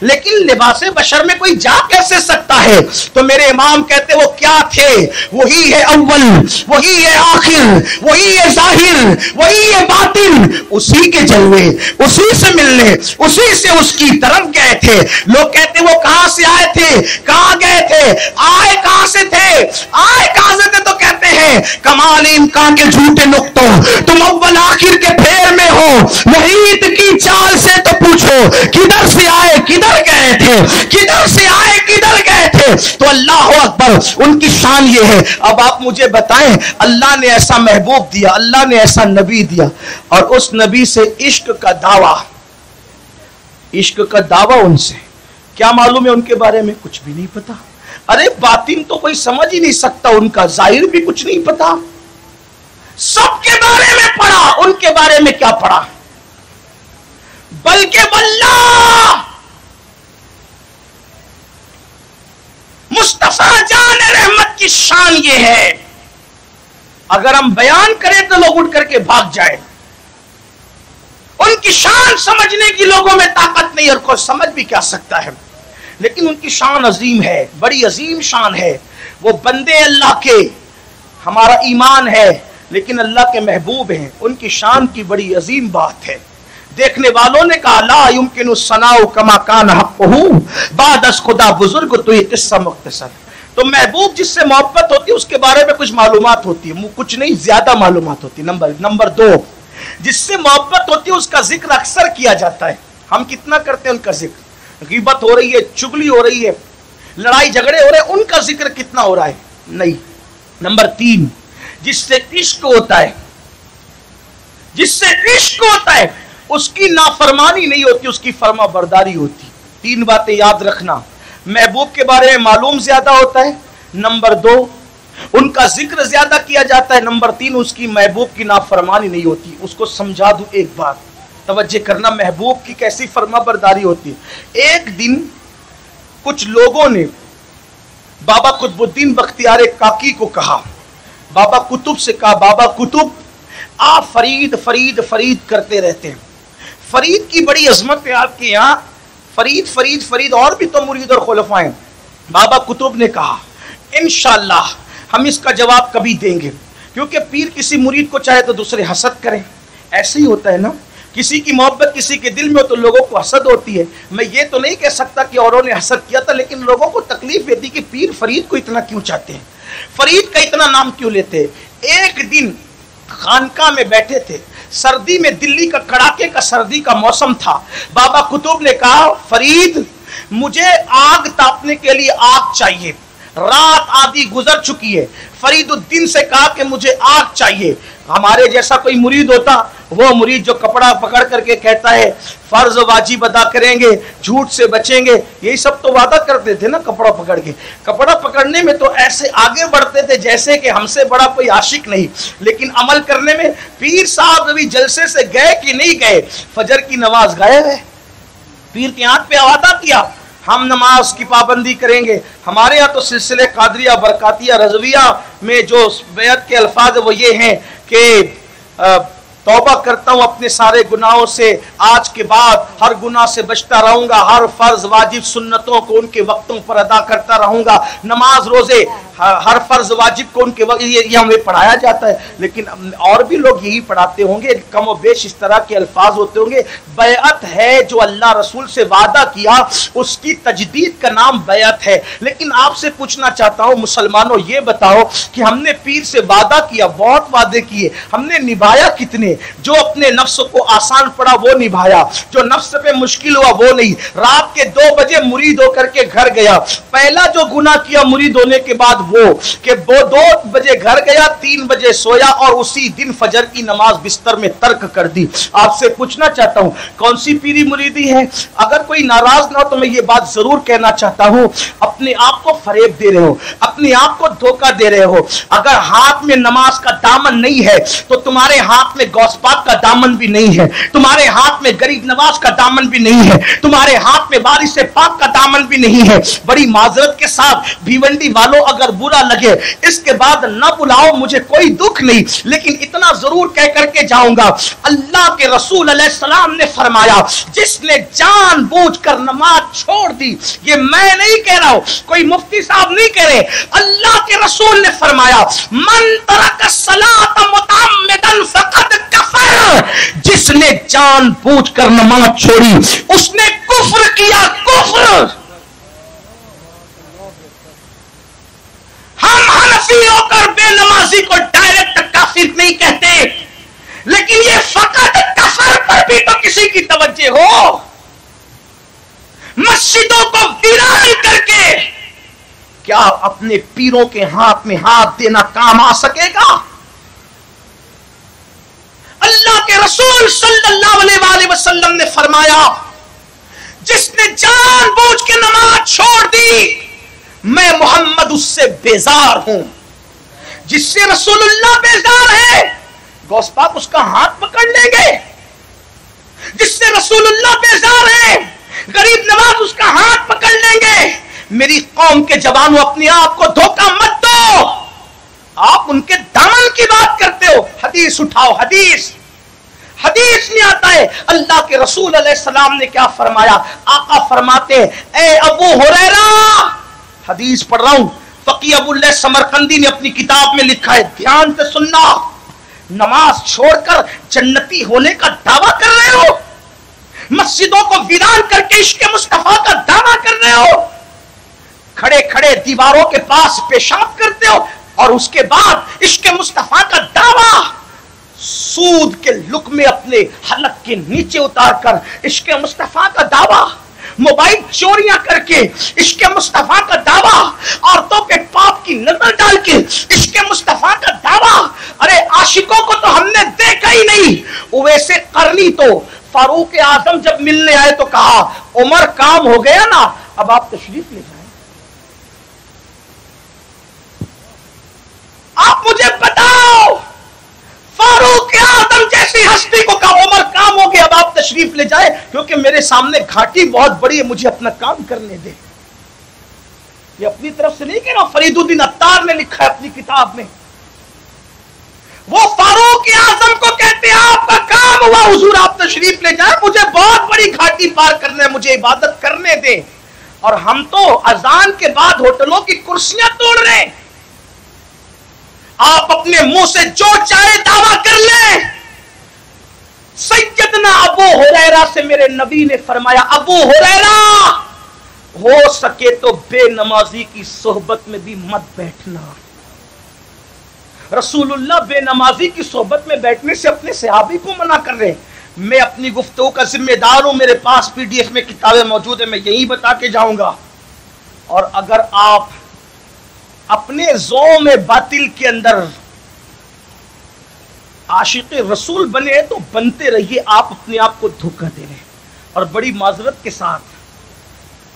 لیکن لباس بشر میں کوئی جا کیسے سکتا ہے؟ تو میرے امام کہتے وہ کیا تھے؟ وہی ہے اول، وہی ہے آخر، وہی ہے ظاہر، وہی ہے باطن، اسی کے جلوے، اسی سے ملنے، اسی سے اس کی طرف گئے تھے۔ لوگ کہتے وہ کہاں سے آئے تھے، کہاں گئے تھے، آئے کہاں سے تھے، آئے کہاں سے تھے؟ تو کہتے ہیں کمال امکان کے جھوٹے نقطوں، تم اول آخر کے پھیر میں ہو، محیط کی چال سے تو پوچھو کدھر سے آئے کدھر گئے تھے، کدھر سے آئے کدھر گئے تھے۔ تو اللہ اکبر، ان کی شان یہ ہے۔ اب آپ مجھے بتائیں، اللہ نے ایسا محبوب دیا، اللہ نے ایسا نبی دیا، اور اس نبی سے عشق کا دعویٰ، عشق کا دعویٰ ان سے کیا معلوم ہے؟ ان کے بارے میں کچھ بھی نہیں پتا۔ ارے باطن تو کوئی سمجھ ہی نہیں سکتا ان کا، ظاہر بھی کچھ نہیں پتا۔ سب کے بارے میں پڑھا، ان کے بارے میں کیا پڑھا؟ بلکہ واللہ مصطفیٰ جان رحمت کی شان یہ ہے، اگر ہم بیان کریں تو لوگ اٹھ کر کے بھاگ جائیں. ان کی شان سمجھنے کی لوگوں میں طاقت نہیں، اور کوئی سمجھ بھی کیا سکتا ہے، لیکن ان کی شان عظیم ہے، بڑی عظیم شان ہے. وہ بندے اللہ کے، ہمارا ایمان ہے لیکن اللہ کے محبوب ہیں، ان کی شان کی بڑی عظیم بات ہے. دیکھنے والوں نے کہا لا یمکن الثناء کما کان حقہ، بعد از خدا بزرگ تو یہ قصہ مختصر. تو محبوب جس سے محبت ہوتی ہے اس کے بارے میں کچھ معلومات ہوتی ہے، کچھ نہیں زیادہ معلومات ہوتی. نمبر دو، جس سے محبت ہوتی ہے اس کا ذکر اکثر کیا جاتا ہے. ہم کتنا کرتے ہیں ان کا ذکر؟ غیبت ہو رہی ہے، چگلی ہو رہی ہے، لڑائی جھگڑے ہو رہے ہیں، ان کا ذکر کتنا ہو رہا ہے؟ نہیں. نمبر تین، جس سے عشق ہوتا ہے، جس سے عشق ہوتا ہے اس کی نافرمانی نہیں ہوتی، اس کی فرما برداری ہوتی. تین باتیں یاد رکھنا، محبوب کے بارے میں معلوم زیادہ ہوتا ہے. نمبر دو، ان کا ذکر زیادہ کیا جاتا ہے. نمبر تین، اس کی محبوب کی نافرمانی نہیں ہوتی. اس کو سمجھا دوں ایک بات، توجہ کرنا، محبوب کی کیسی فرما برداری ہوتی ہے. ایک دن کچھ لوگوں نے بابا قطب الدین بختیار کاکی کو کہا، بابا قطب سے کہا بابا قطب آپ فرید فرید فرید کرتے رہتے ہیں، فرید کی بڑی عظمت ہے آپ کے یہاں، فرید فرید فرید، اور بھی تو مرید اور خلفاء ہیں. بابا قطب نے کہا انشاءاللہ ہم اس کا جواب کبھی دیں گے، کیونکہ پیر کسی مرید کو چاہے تو دوسرے حسد کریں. ایسے ہی ہوتا ہے نا، کسی کی محبت کسی کے دل میں ہو تو لوگوں کو حسد ہوتی ہے. میں یہ تو نہیں کہہ سکتا کہ اوروں نے حسد کیا تھا، لیکن لوگوں کو تکلیف ہوتی کہ پیر فرید کو اتنا کیوں چاہتے ہیں، فرید کا اتنا نام کیوں لیتے ہیں. ایک دن خانقاہ میں بیٹھے تھے، سردی میں، دلی کا کڑاکے کا سردی کا موسم تھا. بابا قطب نے کہا فرید مجھے آگ تاپنے کے لیے آگ چاہیے، رات آدھی گزر چکی ہے. فرید الدین سے کہا کہ مجھے آگ چاہیے. ہمارے جیسا کوئی مرید ہوتا، وہ مرید جو کپڑا پکڑ کر کے کہتا ہے فرض واجب ادا کریں گے، جھوٹ سے بچیں گے، یہی سب تو وعدہ کرتے تھے نا. کپڑا پکڑ کے، کپڑا پکڑنے میں تو ایسے آگے بڑھتے تھے جیسے کہ ہم سے بڑا کوئی عاشق نہیں، لیکن عمل کرنے میں پیر صاحب ابھی جلسے سے گئے کہ نہیں گئے، فجر کی نماز غائب ہے. پیر کے ہاتھ پہ وعدہ کیا ہم نماز کی پابندی کریں گے. ہمارے یہاں تو سلسلے قادریہ برکاتیہ رضویہ میں جو بیعت کے الفاظ وہ یہ ہیں کہ توبہ کرتا ہوں اپنے سارے گناہوں سے، آج کے بعد ہر گناہ سے بچتا رہوں گا، ہر فرض واجب سنتوں کو ان کے وقتوں پر ادا کرتا رہوں گا، نماز روزے ہر فرض واجب کو ان کے وقت، یہ ہمیں پڑھایا جاتا ہے. لیکن اور بھی لوگ یہی پڑھاتے ہوں گے، کم و بیش اس طرح کے الفاظ ہوتے ہوں گے. بیعت ہے جو اللہ رسول سے وعدہ کیا، اس کی تجدید کا نام بیعت ہے. لیکن آپ سے پوچھنا چاہتا ہوں مسلمانوں، یہ بتاؤ کہ ہم نے پیر سے وعدہ کیا، بہت وعدے کیے، ہم نے نبھایا کتنے؟ جو اپنے نفس کو آسان پڑا وہ نبھایا، جو نفس پہ مشکل ہوا وہ نہیں. رات کے 2 بجے مرید ہو کر کے گھر گیا، پہلا جو گناہ کیا مرید ہونے کے بعد وہ کہ وہ 2 بجے گھر گیا، 3 بجے سویا اور اسی دن فجر کی نماز بستر میں ترک کر دی. آپ سے پوچھنا چاہتا ہوں کون سی پیری مریدی ہے؟ اگر کوئی ناراض نہ ہو تو میں یہ بات ضرور کہنا چاہتا ہوں، اپنے آپ کو فریب دے رہے ہو، اپنے آپ کو دھوکہ دے رہے ہو. اگر ہاتھ میں نماز کا دامن نہیں ہے تو تمہارے ہاتھ میں غوث پاک کا دامن بھی نہیں ہے، تمہارے ہاتھ میں غریب نواز کا دامن بھی نہیں ہے، تمہارے ہاتھ میں وارث پاک کا دامن بھی نہیں ہے. بڑی معذرت کے ساتھ بھیونڈی والوں اگر برا لگے اس کے بعد نہ بلاؤ، مجھے کوئی دکھ نہیں، لیکن اتنا ضرور کہہ کر کے جاؤں گا، اللہ کے رسول علیہ السلام نے فرمایا جس نے جان بوجھ کر نماز چھوڑ دی، یہ میں نہیں کہہ رہا ہوں، کوئی مفتی صاحب نہیں کہہ رہے، اللہ کے رسول نے فرمایا من ترک الصلاۃ متعمدا فقد کفر، جس نے جان بوجھ کر نماز چھوڑی اس نے کفر کیا، کفر. ہم حنفی ہو کر بے نمازی کو ڈائریکٹ کافر نہیں کہتے، لیکن یہ فقط کفر پر بھی تو کسی کی توجہ ہو. مسجدوں کو ویران کر کے کیا اپنے پیروں کے ہاتھ میں ہاتھ دینا کام آ سکے گا؟ اللہ کے رسول صلی اللہ علیہ وآلہ وسلم نے فرمایا جس نے جان بوجھ کے نماز چھوڑ دی میں محمد اس سے بیزار ہوں. جس سے رسول اللہ بیزار ہے غوث پاک اس کا ہاتھ پکڑ لیں گے. جس سے رسول اللہ بیزار ہیں، غریب نواز اس کا ہاتھ پکڑ لیں گے۔ میری قوم کے جوانوں، اپنے آپ کو دھوکہ مت دو، آپ ان کے دامن کی بات کرتے ہو۔ حدیث اٹھاؤ، حدیث میں آتا ہے اللہ کے رسول علیہ السلام نے کیا فرمایا؟ آقا فرماتے اے ابو ہریرہ، حدیث پڑھ رہا ہوں، فقی ابو اللہ سمرقندی نے اپنی کتاب میں لکھا ہے، دھیان سے سننا، نماز چھوڑ کر جنتی ہونے کا دعویٰ کر رہے ہو، مسجدوں کو ویران کر کے عشق مصطفیٰ کا دعویٰ کر رہے ہو، کھڑے کھڑے دیواروں کے پاس پیشاب کرتے ہو، اور اس کے بعد عشق مصطفیٰ کا دعویٰ، سود کے لقمے اپنے حلق کے نیچے اتار کر عشق مصطفیٰ کا دعویٰ، موبائل چوریاں کر کے عشق مصطفیٰ کا دعویٰ، عورتوں کے پاپ کی نظر ڈال کے عشق مصطفیٰ کا دعویٰ۔ ارے عاشقوں کو تو ہم نے دیکھا ہی نہیں۔ اویس قرنی تو فاروق اعظم جب ملنے آئے تو کہا عمر کام ہو گیا نا، اب آپ تشریف لے جائیں۔ آپ مجھے بتاؤ، فاروق اعظم جیسی ہستی کو کہا عمر کام ہو گیا، اب آپ تشریف لے جائے، کیونکہ میرے سامنے گھاٹی بہت بڑی ہے، مجھے اپنا کام کرنے دے۔ یہ اپنی طرف سے نہیں کہہ رہا، فرید الدین عطار نے لکھا ہے اپنی کتاب میں، وہ فاروق اعظم کو کہتے ہیں آپ کا کام ہوا حضور، آپ تشریف لے جائیں، مجھے بہت بڑی گھاٹی پار کرنا ہے، مجھے عبادت کرنے دے۔ اور ہم تو اذان کے بعد ہوٹلوں کی کرسیاں توڑ رہے ہیں، آپ اپنے منہ سے جو چاہے دعویٰ کر لیں۔ سیدنا ابو ہریرہ سے میرے نبی نے فرمایا ابو ہریرہ ہو سکے تو بے نمازی کی صحبت میں بھی مت بیٹھنا۔ رسول اللہ بے نمازی کی صحبت میں بیٹھنے سے اپنے صحابی کو منع کر رہے۔ میں اپنی گفتگو کا ذمہ دار ہوں، میرے پاس پی ڈی ایف میں کتابیں موجود ہیں، میں یہی بتا کے جاؤں گا۔ اور اگر آپ اپنے ذوق میں باطل کے اندر عاشق رسول بنے تو بنتے رہیے، آپ اپنے آپ کو دھوکہ دے رہے ہیں۔ اور بڑی معذرت کے ساتھ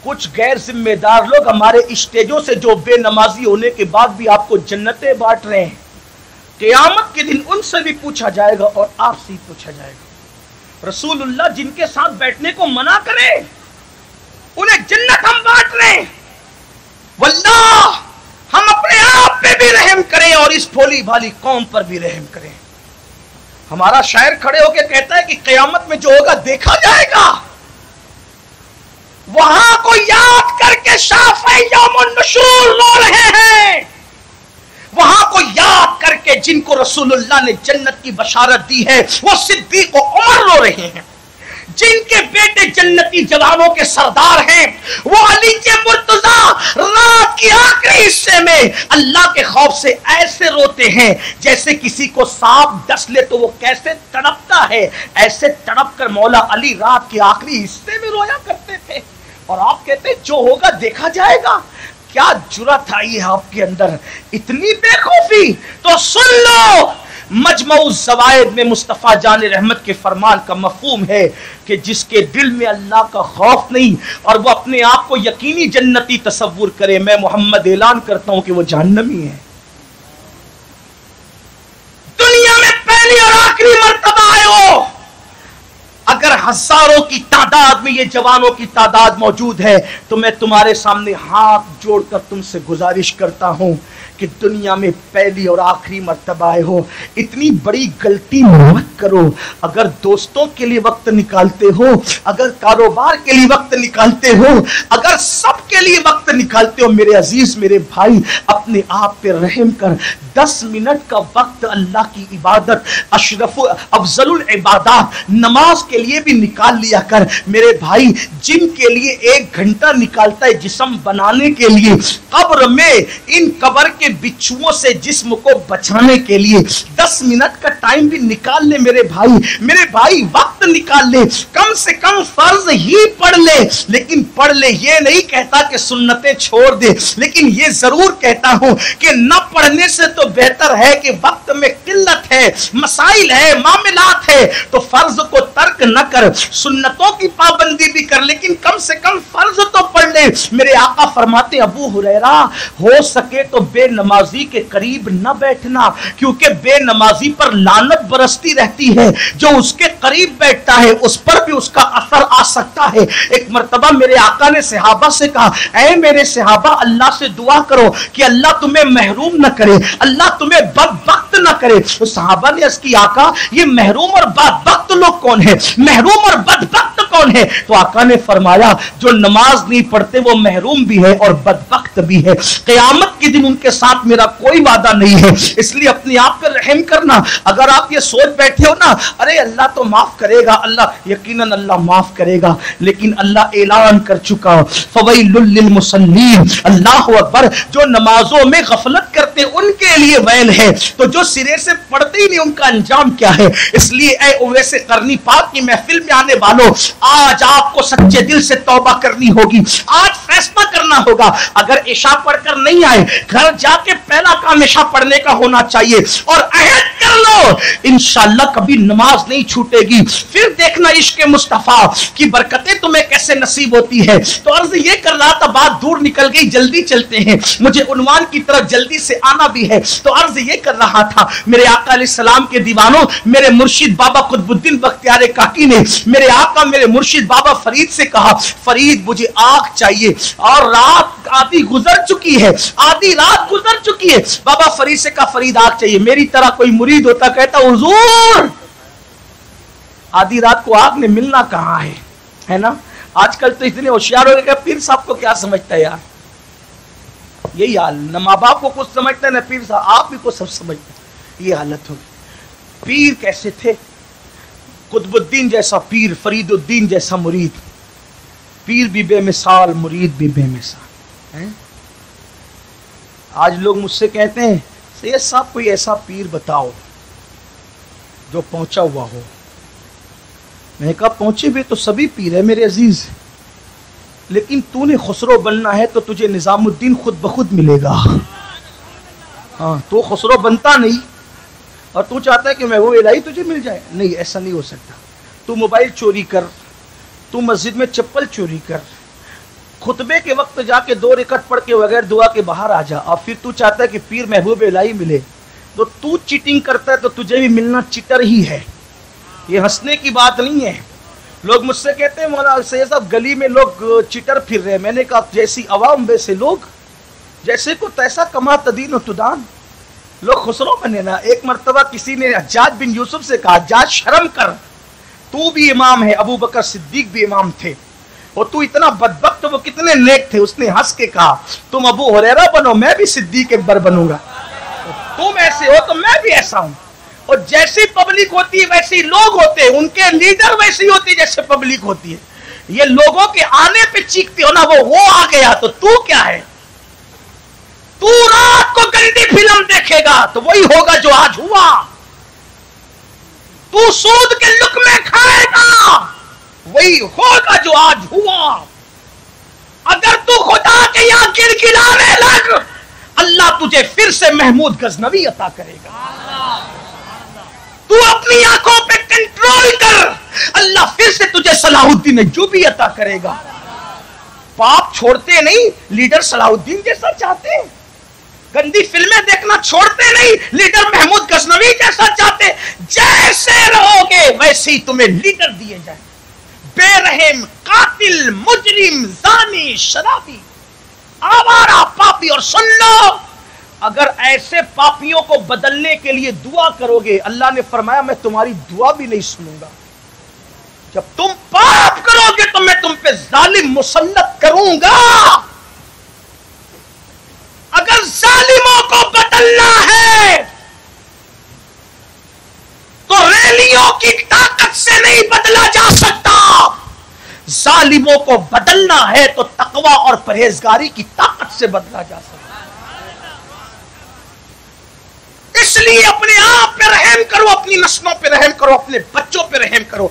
کچھ غیر ذمہ دار لوگ ہمارے اسٹیجوں سے جو بے نمازی ہونے کے بعد بھی آپ کو جنتیں بانٹ رہے ہیں، قیامت کے دن ان سے بھی پوچھا جائے گا اور آپ سے پوچھا جائے گا۔ رسول اللہ جن کے ساتھ بیٹھنے کو منع کرے انہیں جنت ہم بانٹ رہے ہیں۔ واللہ ہم اپنے آپ پہ بھی رحم کریں اور اس بھولی بھالی قوم پر بھی رحم کریں۔ ہمارا شاعر کھڑے ہو کے کہتا ہے کہ قیامت میں جو ہوگا دیکھا جائے گا، وہاں کو یاد کر کے شافع یوم النشور رو رہے ہیں، وہاں کو یاد کر کے جن کو رسول اللہ نے جنت کی بشارت دی ہے وہ صدیق و عمر رو رہے ہیں، جن کے بیٹے جنتی جوانوں کے سردار ہیں وہ علی کے مرتضی رات کی آخری حصے میں اللہ کے خوف سے ایسے روتے ہیں جیسے کسی کو سانپ ڈس لے تو وہ کیسے تڑپتا ہے، ایسے تڑپ کر مولا علی رات کے آخری حصے میں رویا کرتے تھے۔ اور آپ کہتے ہیں جو ہوگا دیکھا جائے گا۔ کیا جرأت آئی ہے آپ کے اندر، اتنی بے خوفی؟ تو سن لو، مجمع الزوائد میں مصطفیٰ جان رحمت کے فرمان کا مفہوم ہے کہ جس کے دل میں اللہ کا خوف نہیں اور وہ اپنے آپ کو یقینی جنتی تصور کرے، میں محمد اعلان کرتا ہوں کہ وہ جہنمی ہے۔ دنیا میں پہلی اور آخری مرتبہ آئے ہو، اگر ہزاروں کی تعداد میں یہ جوانوں کی تعداد موجود ہے تو میں تمہارے سامنے ہاتھ جوڑ کر تم سے گزارش کرتا ہوں کہ دنیا میں پہلی اور آخری مرتبہ آئے ہو، اتنی بڑی غلطی مت کرو۔ اگر دوستوں کے لیے وقت نکالتے ہو، اگر کاروبار کے لیے وقت نکالتے ہو، اگر سب کے لیے وقت نکالتے ہو، میرے عزیز میرے بھائی اپنے آپ پہ رحم کر 10 منٹ کا وقت اللہ کی عبادت، اشرف افضل العبادات نماز کے لیے بھی نکال لیا کر۔ میرے بھائی جن کے لیے 1 گھنٹہ نکالتا ہے جسم بنانے کے لیے، قبر میں ان قبر کے بچھوؤں سے جسم کو بچانے کے لیے 10 منٹ کا ٹائم بھی نکال لے میرے بھائی وقت نکال لے، کم سے کم فرض ہی پڑھ لے، لیکن پڑھ لے یہ نہیں کہتا اللہ کے سنتیں چھوڑ دے، لیکن یہ ضرور کہتا ہوں کہ نہ پڑھنے سے تو بہتر ہے کہ وقت میں قلت ہے، مسائل ہے، معاملات ہے، تو فرض کو ترک نہ کر، سنتوں کی پابندی بھی کر، لیکن کم سے کم فرض تو پڑھ لے۔ میرے آقا فرماتے ابو ہریرہ ہو سکے تو بے نمازی کے قریب نہ بیٹھنا، کیونکہ بے نمازی پر لعنت برستی رہتی ہے، جو اس کے قریب بیٹھتا ہے اس پر بھی اس کا اثر آ سکتا ہے۔ ایک مرتبہ میرے آقا نے صحابہ سے کہا اے میرے صحابہ اللہ سے دعا کرو کہ اللہ تمہیں محروم نہ کرے، اللہ تمہیں بدبخت نہ کرے۔ تو صحابہ نے اس کی آقا یہ محروم اور بدبخت لوگ کون ہیں، محروم اور بدبخت کون ہے؟ تو آقا نے فرمایا جو نماز نہیں پڑھتے وہ محروم بھی ہے اور بدبخت بھی ہے، قیامت کے دن ان کے ساتھ میرا کوئی وعدہ نہیں ہے۔ اس لیے اپنے آپ پر رحم کرنا۔ اگر آپ یہ سوچ بیٹھے ہو نا ارے اللہ تو معاف کرے گا، اللہ یقیناً اللہ معاف کرے گا، لیکن اللہ اعلان کر چکا فویل للمصلین، اللہ اکبر، جو نمازوں میں غفلت کرتے ان کے لیے ویل ہے، تو جو سرے سے پڑھتے ہی نہیں ان کا انجام کیا ہے۔ اس لیے اے اویس قرنی پاک کی محفل میں آنے والوں، آج آپ کو سچے دل سے توبہ کرنی ہوگی، آج فیصلہ کرنا ہوگا۔ اگر عشاء پڑھ کر نہیں آئے، گھر جا کے پہلا کام عشاء پڑھنے کا ہونا چاہیے، اور عہد کر لو انشاءاللہ کبھی نماز نہیں چھوٹے گی۔ پھر دیکھنا عشق مصطفیٰ کی برکتیں تمہیں کیسے نصیب ہوتی ہے۔ تو عرض یہ کر رہا تھا، بات دور نکل گئی، جلدی چلتے ہیں، مجھے عنوان کی طرف جلدی سے آنا بھی ہے۔ تو عرض یہ کر رہا تھا میرے آقا علیہ السلام کے دیوانوں، میرے مرشد بابا قطب الدین بختیار کاکی نے میرے آقا میرے مرشد بابا فرید سے کہا فرید مجھے آگ چاہیے، اور رات آدھی گزر چکی ہے، آدھی رات گزر چکی ہے۔ بابا فرید سے کہا فرید آگ چاہیے۔ میری طرح کوئی مرید ہوتا کہتا حضور آدھی رات کو آگ نے ملنا کہاں ہے نا۔ آج کل تو اتنے ہوشیار ہو گئے کہ پیر صاحب کو کیا سمجھتا ہے یار، یہی حال، نہ ماں باپ کو کچھ سمجھتا ہے نہ پیر صاحب، آپ بھی کو سب سمجھتا ہے، یہ حالت ہوگی۔ پیر کیسے تھے؟ قطب الدین جیسا پیر، فرید الدین جیسا مرید، پیر بھی بے مثال، مرید بھی بے مثال۔ آج لوگ مجھ سے کہتے ہیں سید صاحب کوئی ایسا پیر بتاؤ جو پہنچا ہوا ہو۔ میں نے کہا پہنچے بھی تو سبھی پیر ہے میرے عزیز، لیکن تو نے خسرو بننا ہے تو تجھے نظام الدین خود بخود ملے گا۔ ہاں تو خسرو بنتا نہیں اور تو چاہتا ہے کہ میں وہ الہی تجھے مل جائے، نہیں ایسا نہیں ہو سکتا۔ تو موبائل چوری کر، تو مسجد میں چپل چوری کر، خطبے کے وقت جا کے 2 رکعت پڑھ کے بغیر دعا کے باہر آ جا، اور پھر تو چاہتا ہے کہ پیر محبوب الہی ملے، تو چیٹنگ کرتا ہے تو تجھے بھی ملنا چیٹر ہی ہے۔ یہ ہنسنے کی بات نہیں ہے۔ لوگ مجھ سے کہتے ہیں مولانا سید صاحب گلی میں لوگ چیٹر پھر رہے ہیں۔ میں نے کہا جیسی عوام ویسے لوگ، جیسے کو تیسا کما تدین و تدان، لوگ خسرو بنے نا۔ ایک مرتبہ کسی نے حجاج بن یوسف سے کہا حجاج شرم کر، تو بھی امام ہے، ابو بکر صدیق بھی امام تھے، اور تو اتنا بدبخت، وہ کتنے نیک تھے۔ اس نے ہنس کے کہا تم ابو ہریرہ بنو میں بھی صدیق اکبر بنوں گا، تم ایسے ہو تو میں بھی ایسا ہوں۔ اور جیسی پبلک ہوتی ہے ویسے لوگ ہوتے ہیں، ان کے لیڈر ویسی ہوتی ہے جیسے پبلک ہوتی ہے۔ یہ لوگوں کے آنے پہ چیختے ہو نا وہ آ گیا تو کیا ہے؟ تو رات کو گندی فلم دیکھے گا تو وہی ہوگا جو آج ہوا۔ تو سود کے لقمے کھائے گا وہی ہوگا جو آج ہوا۔ اگر تو خدا کے یہاں گڑگڑانے لگ، اللہ تجھے پھر سے محمود غزنوی عطا کرے گا۔ تو اپنی آنکھوں پہ کنٹرول کر، اللہ پھر سے تجھے صلاح الدین ایوبی عطا کرے گا۔ پاپ چھوڑتے نہیں، لیڈر صلاح الدین جیسا چاہتے ہیں۔ گندی فلمیں دیکھنا چھوڑتے نہیں، لیڈر محمود غزنوی جیسا چاہتے۔ جیسے رہو گے ویسے ہی تمہیں لیڈر دیے جائیں۔ بے رحم، قاتل، مجرم، زانی، شرابی، آوارہ، پاپی۔ اور سن لو، اگر ایسے پاپیوں کو بدلنے کے لیے دعا کرو گے، اللہ نے فرمایا میں تمہاری دعا بھی نہیں سنوں گا۔ جب تم پاپ کرو گے تو میں تم پہ ظالم مسلط کروں گا۔ اگر ظالموں کو بدلنا ہے تو ریلیوں کی طاقت سے نہیں بدلا جا سکتا، ظالموں کو بدلنا ہے تو تقوی اور پرہیزگاری کی طاقت سے بدلا جا سکتا۔ اس لیے اپنے آپ پہ رحم کرو، اپنی نسلوں پہ رحم کرو، اپنے بچوں پہ رحم کرو۔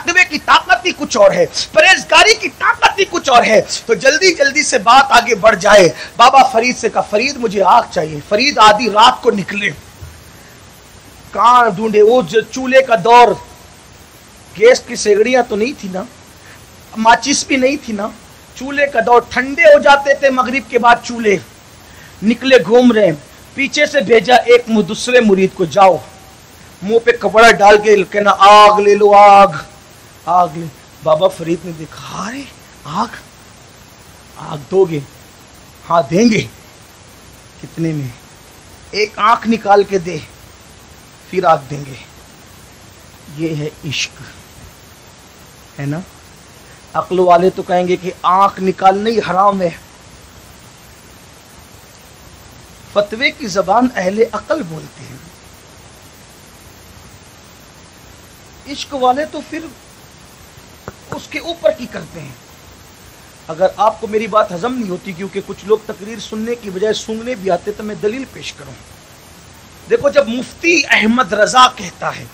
तकवे की ताकत ही कुछ और है, परहेजगारी की ताकत ही कुछ और है। तो जल्दी जल्दी से बात आगे बढ़ जाए। बाबा फरीद से कहा, फरीद मुझे आग चाहिए। फरीद आधी रात को निकले, कहां ढूंढे, वो चूल्हे का दौर, गैस की सेगड़ियां तो नहीं थी ना, माचिस भी नहीं थी ना, चूल्हे का दौर, ठंडे हो जाते थे मगरिब के बाद चूल्हे। निकले घूम रहे, पीछे से भेजा एक दूसरे मुरीद को, जाओ मुंह पे कपड़ा डाल के कहना आग ले लो, आग आग ले। बाबा फरीद ने देखा, अरे आग, आग दोगे? हाँ देंगे। कितने में? एक आंख निकाल के दे, फिर आग देंगे। ये है इश्क, है ना। अक्ल वाले तो कहेंगे कि आंख निकालना ही हराम है। फतवे की जबान अहले अकल बोलते हैं। इश्क वाले तो फिर उसके ऊपर की करते हैं। अगर आपको मेरी बात हजम नहीं होती, क्योंकि कुछ लोग तकरीर सुनने की बजाय सूंघने भी आते, तो मैं दलील पेश करूं। देखो, जब मुफ्ती अहमद रजा कहता है,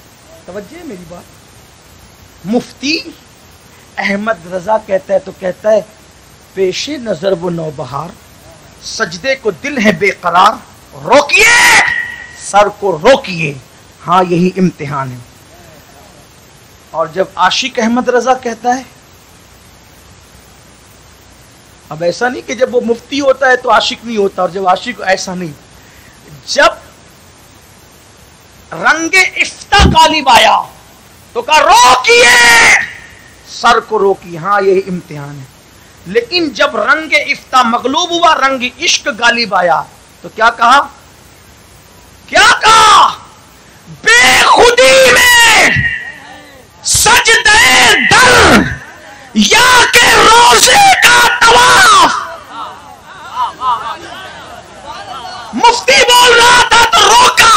तवज्जो है मेरी बात, मुफ्ती अहमद रजा कहता है, तो कहता है पेशे नजर वो नौबहार, सजदे को दिल है बेकरार, रोकिए सर को रोकिए, हाँ यही इम्तिहान है। और जब आशिक अहमद रजा कहता है, अब ऐसा नहीं कि जब वो मुफ्ती होता है तो आशिक नहीं होता, और जब आशिक, ऐसा नहीं, जब रंगे इफ्ता गालिब आया तो कहा रोकिए सर को रोकिए, हाँ यही इम्तिहान है। लेकिन जब रंगे इफ्ता मगलूब हुआ, रंगे इश्क गालिब आया, तो क्या कहा? क्या कहा? बेखुदी में सजदे दर या के रोजे का तवाफ। मुफ्ती बोल रहा था तो रोका,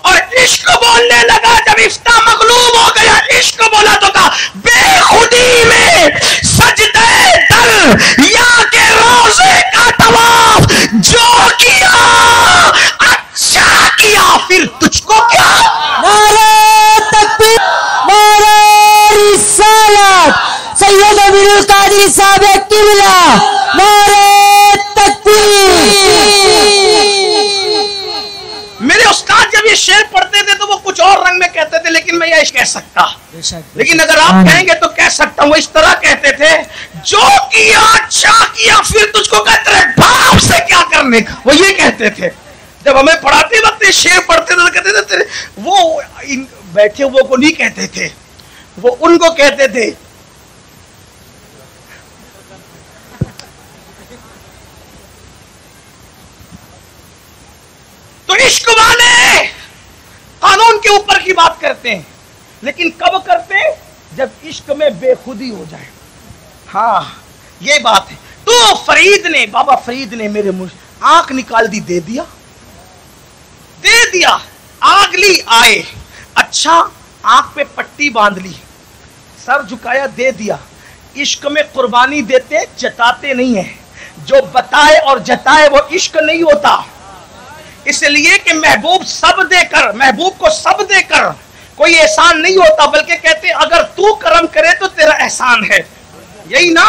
और इश्क बोलने लगा। जब इफ्ता मगलूब हो गया, इश्क बोला तो कहा बेखुदी में सजदे दर या के रोजे का तवाफ, जो किया अच्छा किया, फिर तुझको क्या। नारे तकबीर, नारे रिसालत, सैयद अमीरुल कादिर साहब किबला, नारे तकबीर। मेरे उस्ताद जब ये शेर पढ़ते थे तो वो कुछ और रंग में कहते थे, लेकिन मैं ये कह सकता, लेकिन अगर आप कहेंगे तो कह सकता हूं। इस तरह कहते थे, जो किया अच्छा किया, फिर तुझको कहते थे बाप से क्या करने का, वो ये कहते थे। जब हमें पढ़ाते वक्त शेर पढ़ते थे तो कहते थे तेरे, वो बैठे हुए को नहीं कहते थे, वो उनको कहते थे। तो इश्क वाले कानून के ऊपर की बात करते हैं, लेकिन कब करते हैं? जब इश्क में बेखुदी हो जाए। हाँ ये बात है। तो फरीद ने, बाबा फरीद ने मेरे मुंह आंख निकाल दी, दे दिया, दे दिया। आग ली, आए, अच्छा आंख पे पट्टी बांध ली, सर झुकाया, दे दिया। इश्क में कुर्बानी देते जताते नहीं है, जो बताए और जताए वो इश्क नहीं होता। इसलिए कि महबूब सब देकर, महबूब को सब देकर कोई एहसान नहीं होता, बल्कि कहते अगर तू करम करे तो तेरा एहसान है। यही ना।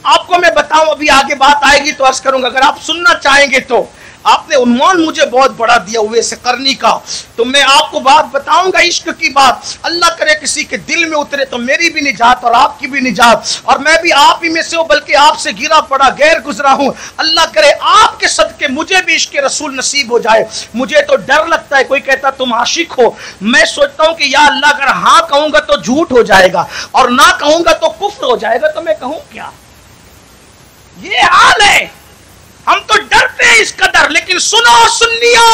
आपको मैं बताऊं, अभी आगे बात आएगी तो अर्ज करूंगा, अगर आप सुनना चाहेंगे तो। आपने उन्वान मुझे बहुत बड़ा दिया हुए से करनी का, तो मैं आपको बात बताऊंगा इश्क की बात। अल्लाह करे किसी के दिल में उतरे तो मेरी भी निजात और आपकी भी निजात, और मैं भी आप ही में से हूं, बल्कि आपसे गिरा पड़ा गैर गुजरा हूं। अल्लाह करे आपके सदके मुझे भी इश्क रसूल नसीब हो जाए। मुझे तो डर लगता है, कोई कहता तुम आशिक हो, मैं सोचता हूं कि या अल्लाह अगर हाँ कहूंगा तो झूठ हो जाएगा, और ना कहूंगा तो कुफ्र हो जाएगा, तो मैं कहूं क्या। ये हाल है, हम तो डरते हैं इस कदर। लेकिन सुनो सुन्नियो,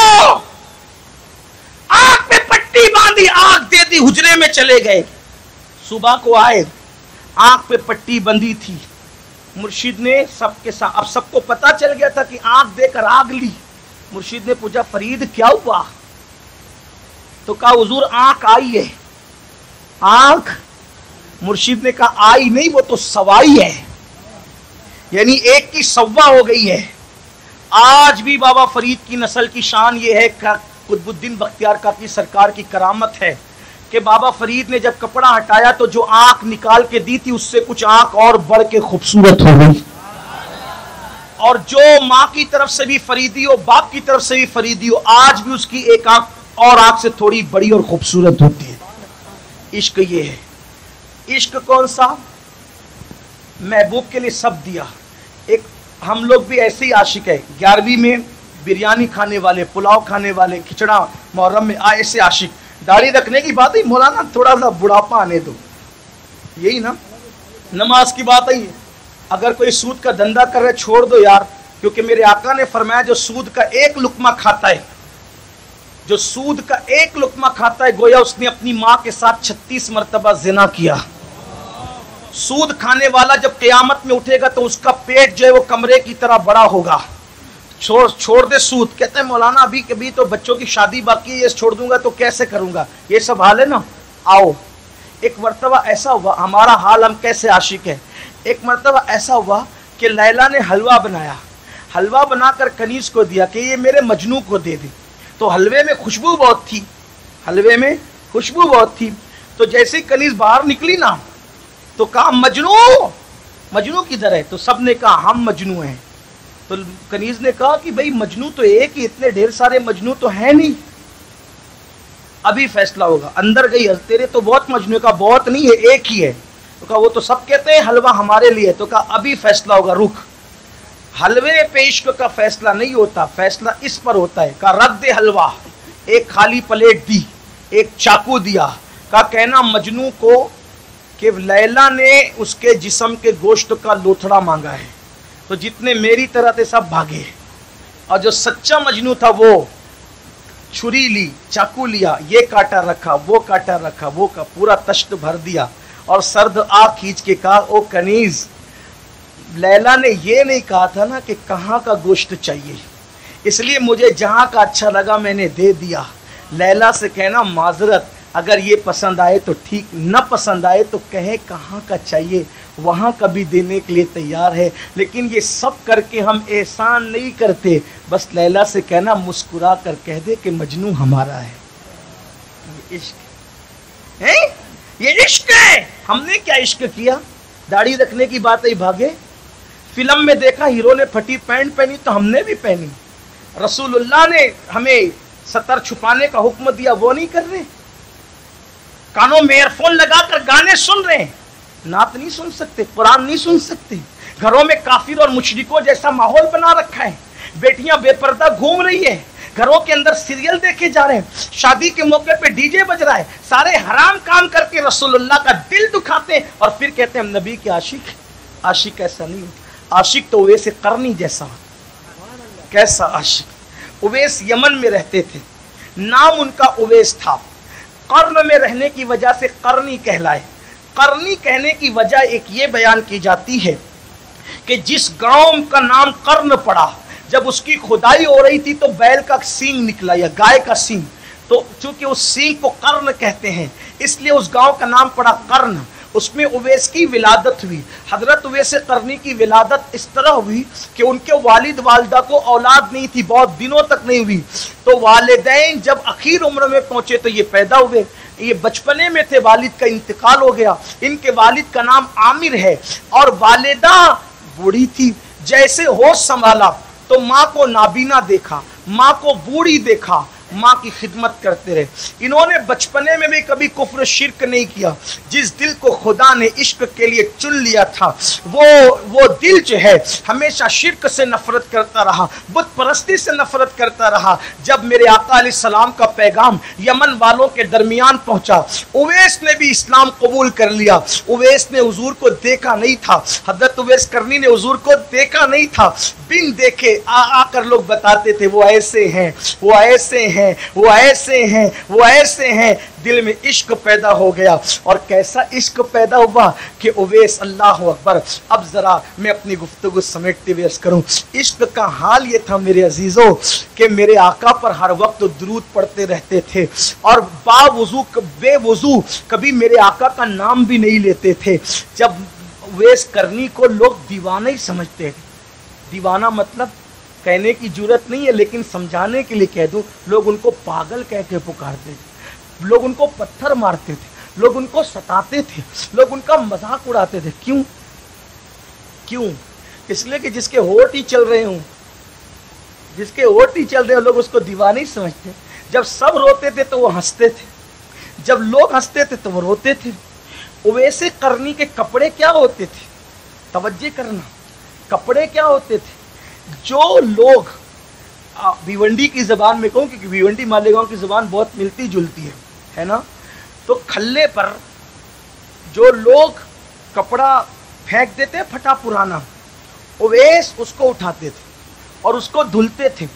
आंख पे पट्टी बांधी, आग दे दी, हुजरे में चले गए। सुबह को आए, आंख पे पट्टी बंधी थी। मुर्शिद ने सबके साथ, अब सबको पता चल गया था कि आंख देकर आग ली। मुर्शिद ने पूछा फरीद क्या हुआ? तो कहा हुजूर आंख आई है। आंख? मुर्शिद ने कहा आई नहीं, वो तो सवाई है, यानी एक की सवा हो गई है। आज भी बाबा फरीद की नस्ल की शान ये है, कुतुबुद्दीन बख्तियार काकी सरकार की करामत है کہ بابا فرید نے جب کپڑا ہٹایا تو جو آنکھ نکال کے دی تھی اس سے کچھ آنکھ اور بڑھ کے خوبصورت ہو گئی، اور جو ماں کی طرف سے بھی فریدی ہو، باپ کی طرف سے بھی فریدی ہو، آج بھی اس کی ایک آنکھ اور آنکھ سے تھوڑی بڑی اور خوبصورت ہوتی ہے۔ عشق یہ ہے۔ عشق کون سا؟ محبوب کے لیے سب دیا۔ ایک ہم لوگ بھی ایسے ہی عاشق ہے، 11ویں میں بریانی کھانے والے، پلاؤ کھانے والے، کھچڑا محرم میں ایسے عاشق۔ داڑھی رکھنے کی بات ہی مولانا تھوڑا سا بڑھاپا آنے دو، یہی نا نماز کی بات ہی ہے۔ اگر کوئی سود کا دھندا کر رہے چھوڑ دو یار، کیونکہ میرے آقا نے فرمایا جو سود کا ایک لقمہ کھاتا ہے، جو سود کا ایک لقمہ کھاتا ہے گویا اس نے اپنی ماں کے ساتھ 36 مرتبہ زنا کیا۔ سود کھانے والا جب قیامت میں اٹھے گا تو اس کا پیٹ جو ہے وہ کمرے کی طرح بڑا ہوگا۔ چھوڑ دے سود۔ کہتے ہیں مولانا ابھی کبھی تو بچوں کی شادی باقی ہے، یہ چھوڑ دوں گا تو کیسے کروں گا، یہ سب حال ہے نا۔ آؤ ایک مرتبہ ایسا ہوا، ہمارا حال ہم کیسے عاشق ہے۔ ایک مرتبہ ایسا ہوا کہ لیلا نے حلوہ بنایا، حلوہ بنا کر کنیز کو دیا کہ یہ میرے مجنو کو دے دے۔ تو حلوے میں خوشبو بہت تھی، حلوے میں خوشبو بہت تھی۔ تو جیسے ہی کنیز باہر نکلی نا تو کہا مجنو کدھر ہے؟ تو سب نے کہا ہم مجنو ہیں۔ تو کنیز نے کہا کہ بھئی مجنو تو ایک ہی، اتنے ڈھیر سارے مجنو تو ہیں نہیں، ابھی فیصلہ ہوگا۔ اندر گئی، تیرے تو بہت مجنو، کا بہت نہیں ہے، ایک ہی ہے۔ تو کہا وہ تو سب کہتے ہیں حلوہ ہمارے لیے، تو کہا ابھی فیصلہ ہوگا، رک۔ حلوے پہ عشق کا فیصلہ نہیں ہوتا، فیصلہ اس پر ہوتا ہے۔ کہا رکھ دے حلوہ، ایک خالی پلیٹ دی، ایک چاقو دیا، کہا کہنا مجنو کو کہ لیلا نے اس کے جسم کے گوشت کا لوتھڑا مانگا ہے۔ تو جتنے میری طرح تھے سب بھاگے، اور جو سچا مجنو تھا وہ چھری لی، چاقو لیا، یہ کاٹا رکھا، وہ کاٹا رکھا، وہ کا پورا تشت بھر دیا، اور سرد آگ کھینچ کے کہا او کنیز، لیلا نے یہ نہیں کہا تھا نا کہ کہاں کا گوشت چاہیے، اس لیے مجھے جہاں کا اچھا لگا میں نے دے دیا۔ لیلا سے کہنا معذرت، اگر یہ پسند آئے تو ٹھیک، نہ پسند آئے تو کہے کہاں کا چاہیے، وہاں کا بھی دینے کے لیے تیار ہے۔ لیکن یہ سب کر کے ہم احسان نہیں کرتے، بس لیلا سے کہنا مسکرا کر کہہ دے کہ مجنو ہمارا ہے۔ یہ عشق ہے، یہ عشق ہے۔ ہم نے کیا عشق کیا؟ داڑھی رکھنے کی بات ہی بھاگے۔ فلم میں دیکھا ہیرو نے پھٹی پینٹ پہنی تو ہم نے بھی پہنی۔ رسول اللہ نے ہمیں ستر چھپانے کا حکم دیا، وہ نہیں کر رہے۔ کانوں میں ایئر فون لگا کر گانے سن رہے ہیں، نعت نہیں سن سکتے، قرآن نہیں سن سکتے۔ گھروں میں کافر اور مشرکوں جیسا ماحول بنا رکھا ہے، بیٹیاں بے پردہ گھوم رہی ہے، گھروں کے اندر سیریل دیکھے جا رہے ہیں، شادی کے موقع پہ ڈی جے بج رہا ہے، سارے حرام کام کر کے رسول اللہ کا دل دکھاتے ہیں، اور پھر کہتے ہیں ہم نبی کے عاشق۔ عاشق ایسا نہیں ہو، عاشق تو اویس قرنی جیسا۔ کیسا عاشق؟ اویس یمن میں رہتے تھے، نام ان کا اویس تھا، قرن میں رہنے کی وجہ سے قرنی کہلائے۔ قرنی کہنے کی وجہ ایک یہ بیان کی جاتی ہے کہ جس گاؤں کا نام قرن پڑا، جب اس کی کھدائی ہو رہی تھی تو بیل کا سینگ نکلا یا گائے کا سینگ، تو چونکہ اس سینگ کو قرن کہتے ہیں اس لیے اس گاؤں کا نام پڑا قرن۔ اس میں اویس کی ولادت ہوئی۔ حضرت اویس قرنی کی ولادت اس طرح ہوئی کہ ان کے والد والدہ کو اولاد نہیں تھی، بہت دنوں تک نہیں ہوئی، تو والدین جب اخیر عمر میں پہنچے تو یہ پیدا ہوئے۔ یہ بچپنے میں تھے، والد کا انتقال ہو گیا۔ ان کے والد کا نام عامر ہے، اور والدہ بوڑھی تھی۔ جیسے ہوش سنبھالا تو ماں کو نابینا دیکھا، ماں کو بوڑھی دیکھا، ماں کی خدمت کرتے رہے۔ انہوں نے بچپنے میں بھی کبھی کفر شرک نہیں کیا۔ جس دل کو خدا نے عشق کے لیے چن لیا تھا وہ دل جو ہے ہمیشہ شرک سے نفرت کرتا رہا، بت پرستی سے نفرت کرتا رہا۔ جب میرے آقا علیہ السلام کا پیغام یمن والوں کے درمیان پہنچا، اویس نے بھی اسلام قبول کر لیا۔ اویس نے حضور کو دیکھا نہیں تھا، حضرت اویس کرنی نے حضور کو دیکھا نہیں تھا، بن دیکھے آ کر لوگ بتاتے تھے وہ ایسے ہیں، وہ ایسے ہیں، وہ ایسے ہیں، وہ ایسے ہیں۔ دل میں عشق پیدا ہو گیا، اور کیسا عشق پیدا ہوا کہ اویس، اللہ اکبر۔ اب ذرا میں اپنی گفتگو سمیٹتے ہوئے عرض کروں، عشق کا حال یہ تھا میرے عزیزوں کہ میرے آقا پر ہر وقت درود پڑھتے رہتے تھے، اور بے وضو کبھی میرے آقا کا نام بھی نہیں لیتے تھے۔ جب اویس کرنی کو لوگ دیوانہ ہی سمجھتے تھے، دیوانہ مطلب کہنے کی جرت نہیں ہے لیکن سمجھانے کے لیے کہہ دوں، لوگ ان کو پاگل کہہ کے پکارتے تھے۔ लोग उनको पत्थर मारते थे, लोग उनको सताते थे, लोग उनका मजाक उड़ाते थे। क्यों? क्यों? इसलिए कि जिसके होठ ही चल रहे हों, जिसके होठ ही चल रहे हो, लोग उसको दीवानी समझते। जब सब रोते थे तो वो हंसते थे, जब लोग हंसते थे तो वो रोते थे। उवैसे करनी के कपड़े क्या होते थे? तवज्जो करना, कपड़े क्या होते थे? जो लोग भिवंडी की जबान में कहूँ, क्योंकि भिवंडी मालेगांव की जबान बहुत मिलती जुलती है ना, तो खल्ले पर जो लोग कपड़ा फेंक देते फटा पुराना, उवैस उसको उठाते थे और उसको धुलते थे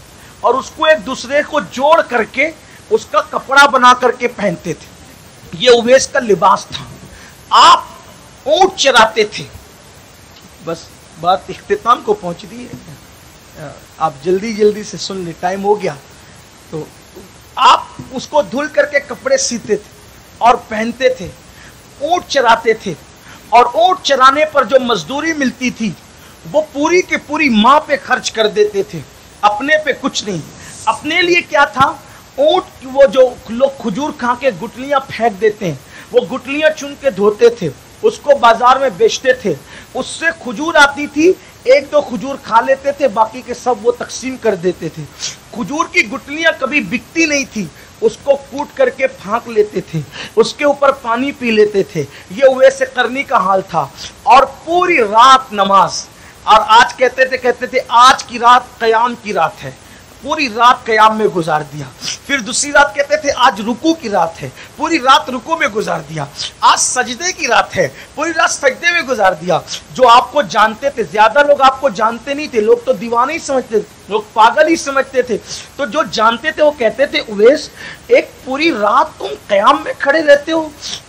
और उसको एक दूसरे को जोड़ करके उसका कपड़ा बना करके पहनते थे। ये उवैस का लिबास था। आप ऊंट चराते थे। बस बात इख्तिताम को पहुंच दी है, आप जल्दी जल्दी से सुन ले, टाइम हो गया। तो आप उसको धुल करके कपड़े सीते थे और पहनते थे। ऊंट चराते थे और ऊंट चराने पर जो मजदूरी मिलती थी वो पूरी के पूरी माँ पे खर्च कर देते थे, अपने पे कुछ नहीं। अपने लिए क्या था? ऊंट, वो जो लोग खजूर खा के गुटलियां फेंक देते हैं, वो गुटलियां चुन के धोते थे, उसको बाजार में बेचते थे। उससे खजूर आती थी, एक दो खजूर खा लेते थे, बाकी के सब वो तकसीम कर देते थे। खजूर की गुटलियां कभी बिकती नहीं थी, उसको कूट करके फाँक लेते थे, उसके ऊपर पानी पी लेते थे। ये उवैस करनी का हाल था। और पूरी रात नमाज, और आज कहते थे आज की रात क़याम की रात है, पूरी रात क़याम में गुजार दिया। फिर दूसरी रात कहते थे आज रुकू की रात है, पूरी रात रुकू में गुजार दिया। आज सजदे की रात है, पूरी रात सजदे में गुजार दिया। जो आपको जानते थे, ज्यादा लोग आपको जानते नहीं थे, लोग तो दीवाने ही समझते थे, लोग पागल ही समझते थे। तो जो जानते थे वो कहते थे उवैस एक पूरी रात तुम क़याम में खड़े रहते हो,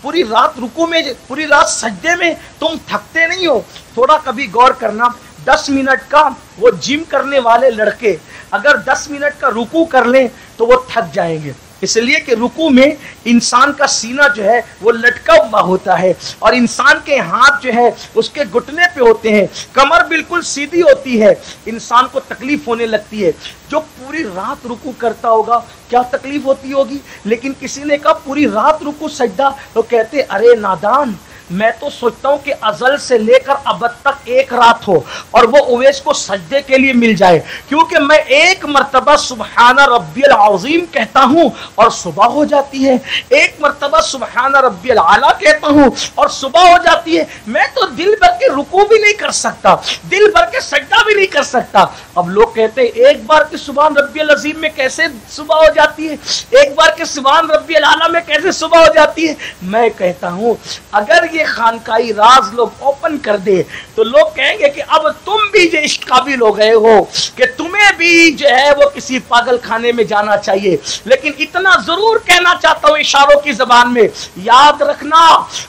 पूरी रात रुकू में, पूरी रात सजदे में, तुम थकते नहीं हो? थोड़ा कभी गौर करना, 10 मिनट का वो जिम करने वाले लड़के अगर 10 मिनट का रुकू कर लें तो वो थक जाएंगे। इसलिए कि रुकू में इंसान का सीना जो है वो लटका हुआ होता है और इंसान के हाथ जो है उसके घुटने पे होते हैं, कमर बिल्कुल सीधी होती है, इंसान को तकलीफ होने लगती है। जो पूरी रात रुकू करता होगा क्या तकलीफ होती होगी। लेकिन किसी ने कहा पूरी रात रुकू सजदा, तो कहते अरे नादान, मैं तो सोचता हूं कि अजल से लेकर अब तक एक रात हो और वो उवैस को सजदे के लिए मिल जाए, क्योंकि मैं एक मर्तबा सुबहाना रब्बियल अज़ीम कहता हूं और सुबह हो जाती है, एक मर्तबा सुबहाना रब्बियल आला कहता हूं और सुबह हो जाती है। मैं तो दिल भर के रुकू भी नहीं कर सकता, दिल भर के सजदा भी नहीं कर सकता। अब लोग कहते हैं एक बार के सुबहान रब्बियल अज़ीम में कैसे सुबह हो जाती है, एक बार के सुबहान रब्बियल आला में कैसे सुबह हो जाती है। मैं कहता हूं अगर ये खानकाई राज लोग ओपन कर दे तो लोग कहेंगे कि अब तुम भी जो इस काबिल हो गए हो कि तुम्हें भी जो है वो किसी पागल खाने में जाना चाहिए। लेकिन इतना जरूर कहना चाहता हूं इशारों की जबान में, याद रखना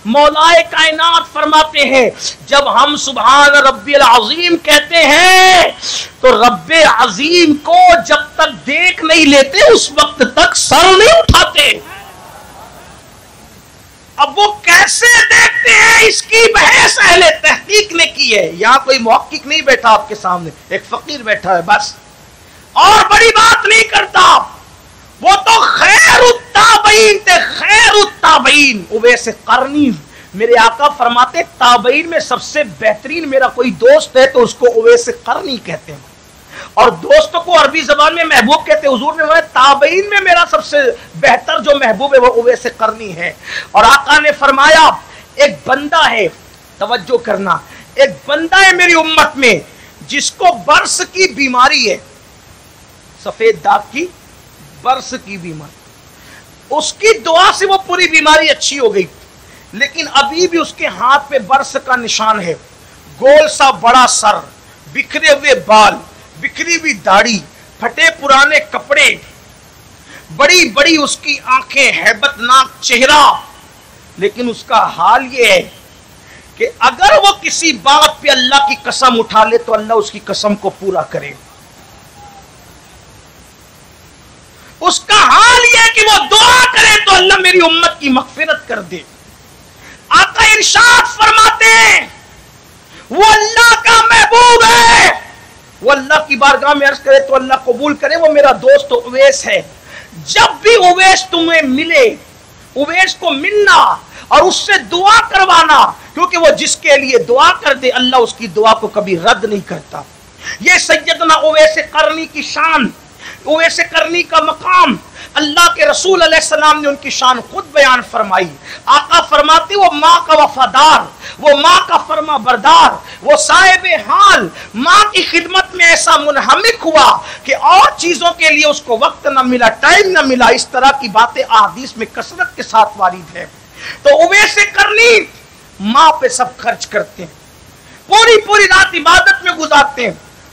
मौलाए कायनात फरमाते हैं जब हम सुभान रब्बिल अज़ीम कहते हैं तो रब्बे अज़ीम को जब तक देख नहीं लेते उस वक्त तक सर नहीं उठाते। अब वो कैसे देखते हैं इसकी बहस अहले तहकीक ने की है। यहां कोई मुहक्किक नहीं बैठा आपके सामने, एक फकीर बैठा है बस, और बड़ी बात नहीं करता। वो तो खैरुत्ताबईन थे, खैरुत्ताबईन। उवैस करनी, मेरे आका फरमाते ताबईन में सबसे बेहतरीन मेरा कोई दोस्त है तो उसको उवैस करनी कहते हैं, और दोस्तों को अरबी जबान में महबूब कहते हैं। हुजूर ने ताबईन में मेरा सबसे बेहतर जो महबूब है वो उवैस करनी है। और आका ने फरमाया एक बंदा है, तवज्जो करना, एक बंदा है मेरी उम्मत में जिसको बर्स की बीमारी है, सफेद दाग की बर्स की बीमारी। उसकी दुआ से वो पूरी बीमारी अच्छी हो गई, लेकिन अभी भी उसके हाथ पे बर्स का निशान है। गोल सा बड़ा सर, बिखरे हुए बाल, बिखरी हुई दाढ़ी, फटे पुराने कपड़े, बड़ी बड़ी उसकी आंखें, हैबतनाक चेहरा। लेकिन उसका हाल ये है कि अगर वो किसी बात पे अल्लाह की कसम उठा ले तो अल्लाह उसकी कसम को पूरा करे। उसका हाल ये है कि वो दुआ करे तो अल्लाह मेरी उम्मत की मगफिरत कर दे। आका इरशाद फरमाते हैं वो अल्लाह का महबूब है, वो अल्लाह की बारगाह में अर्ज करे तो अल्लाह कबूल करे, वो मेरा दोस्त उवैस है। जब भी उवैस तुम्हें मिले उवैस को मिलना और उससे दुआ करवाना, क्योंकि वो जिसके लिए दुआ कर दे अल्लाह उसकी दुआ को कभी रद्द नहीं करता। ये सैयदना उवैस करनी की शान, उवैस करनी का मकाम अल्लाह के रसूल अलैहिस्सलाम ने उनकी शान खुद बयान फरमाई। आका फरमाते वो माँ का वफादार, वो माँ का फरमा बरदार, वो साहिब हाल, माँ की खिदमत में ऐसा मुनहमिक हुआ कि और चीजों के लिए उसको वक्त न मिला, टाइम न मिला। इस तरह की बातें अहादीस में कसरत के साथ वारिद है। तो उवैस करनी माँ पे सब खर्च करते हैं, पूरी पूरी रात इबादत में गुजारते हैं,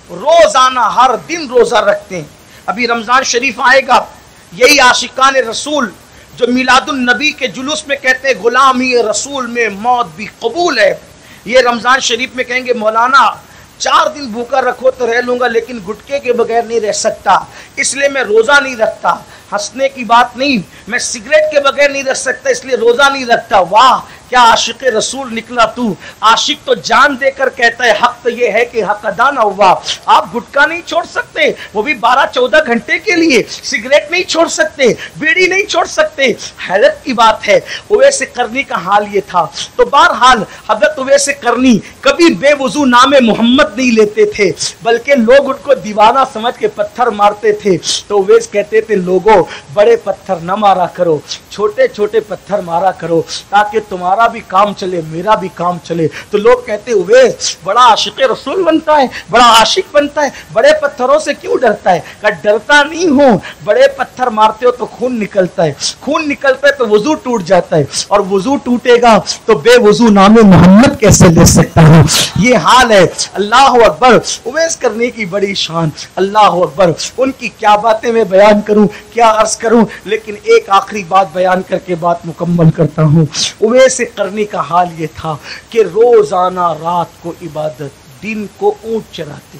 रोजाना हर दिन रोजा रखते हैं। अभी रमजान शरीफ आएगा, यही आशिकान रसूल जो मिलादुन नबी के जुलूस में कहते हैं गुलामी रसूल में मौत भी कबूल है, ये रमजान शरीफ में कहेंगे मौलाना 4 दिन भूखा रखो तो रह लूंगा लेकिन गुटके के बगैर नहीं रह सकता, इसलिए मैं रोजा नहीं रखता। हंसने की बात नहीं, मैं सिगरेट के बगैर नहीं रह सकता इसलिए रोजा नहीं रखता। वाह क्या आशिक रसूल निकला तू। आशिक तो जान देकर कहता है हक तो ये है कि हक अदा ना हुआ। आप गुटखा नहीं छोड़ सकते, वो भी 12-14 घंटे के लिए, सिगरेट नहीं छोड़ सकते, बीड़ी नहीं छोड़ सकते। हैरत की बात है, उवैस करनी का हाल ये था। तो बहरहाल हजरत उवैस करनी कभी बेवजू नामे मोहम्मद नहीं लेते थे, बल्कि लोग उनको दीवाना समझ के पत्थर मारते थे। तो उवैस कहते थे लोगों बड़े पत्थर न मारा करो, छोटे छोटे पत्थर मारा करो ताकि तुम्हारा भी काम चले, मेरा भी काम चले। तो लोग कहते उवैस बड़ा आशिक रसूल बनता है, बड़ा आशिक बनता है, बड़े पत्थरों से क्यों डरता है? कहा डरता नहीं हूं, बड़े पत्थर मारते हो तो खून निकलता है, खून निकलता है तो वजू टूट जाता है, और वजू टूटेगा तो बेवजू नामे मोहम्मद कैसे ले सकता हूं? ये हाल है। अल्लाह अकबर, उवैस करने की बड़ी शान, अल्लाह अकबर। उनकी क्या बातें मैं बयान करूं, क्या अर्ज करूं, लेकिन एक आखिरी बात बयान करके बात मुकम्मल करता हूं। उवैस करनी का हाल ये था कि रोजाना रात को इबादत, दिन को ऊंट चराते,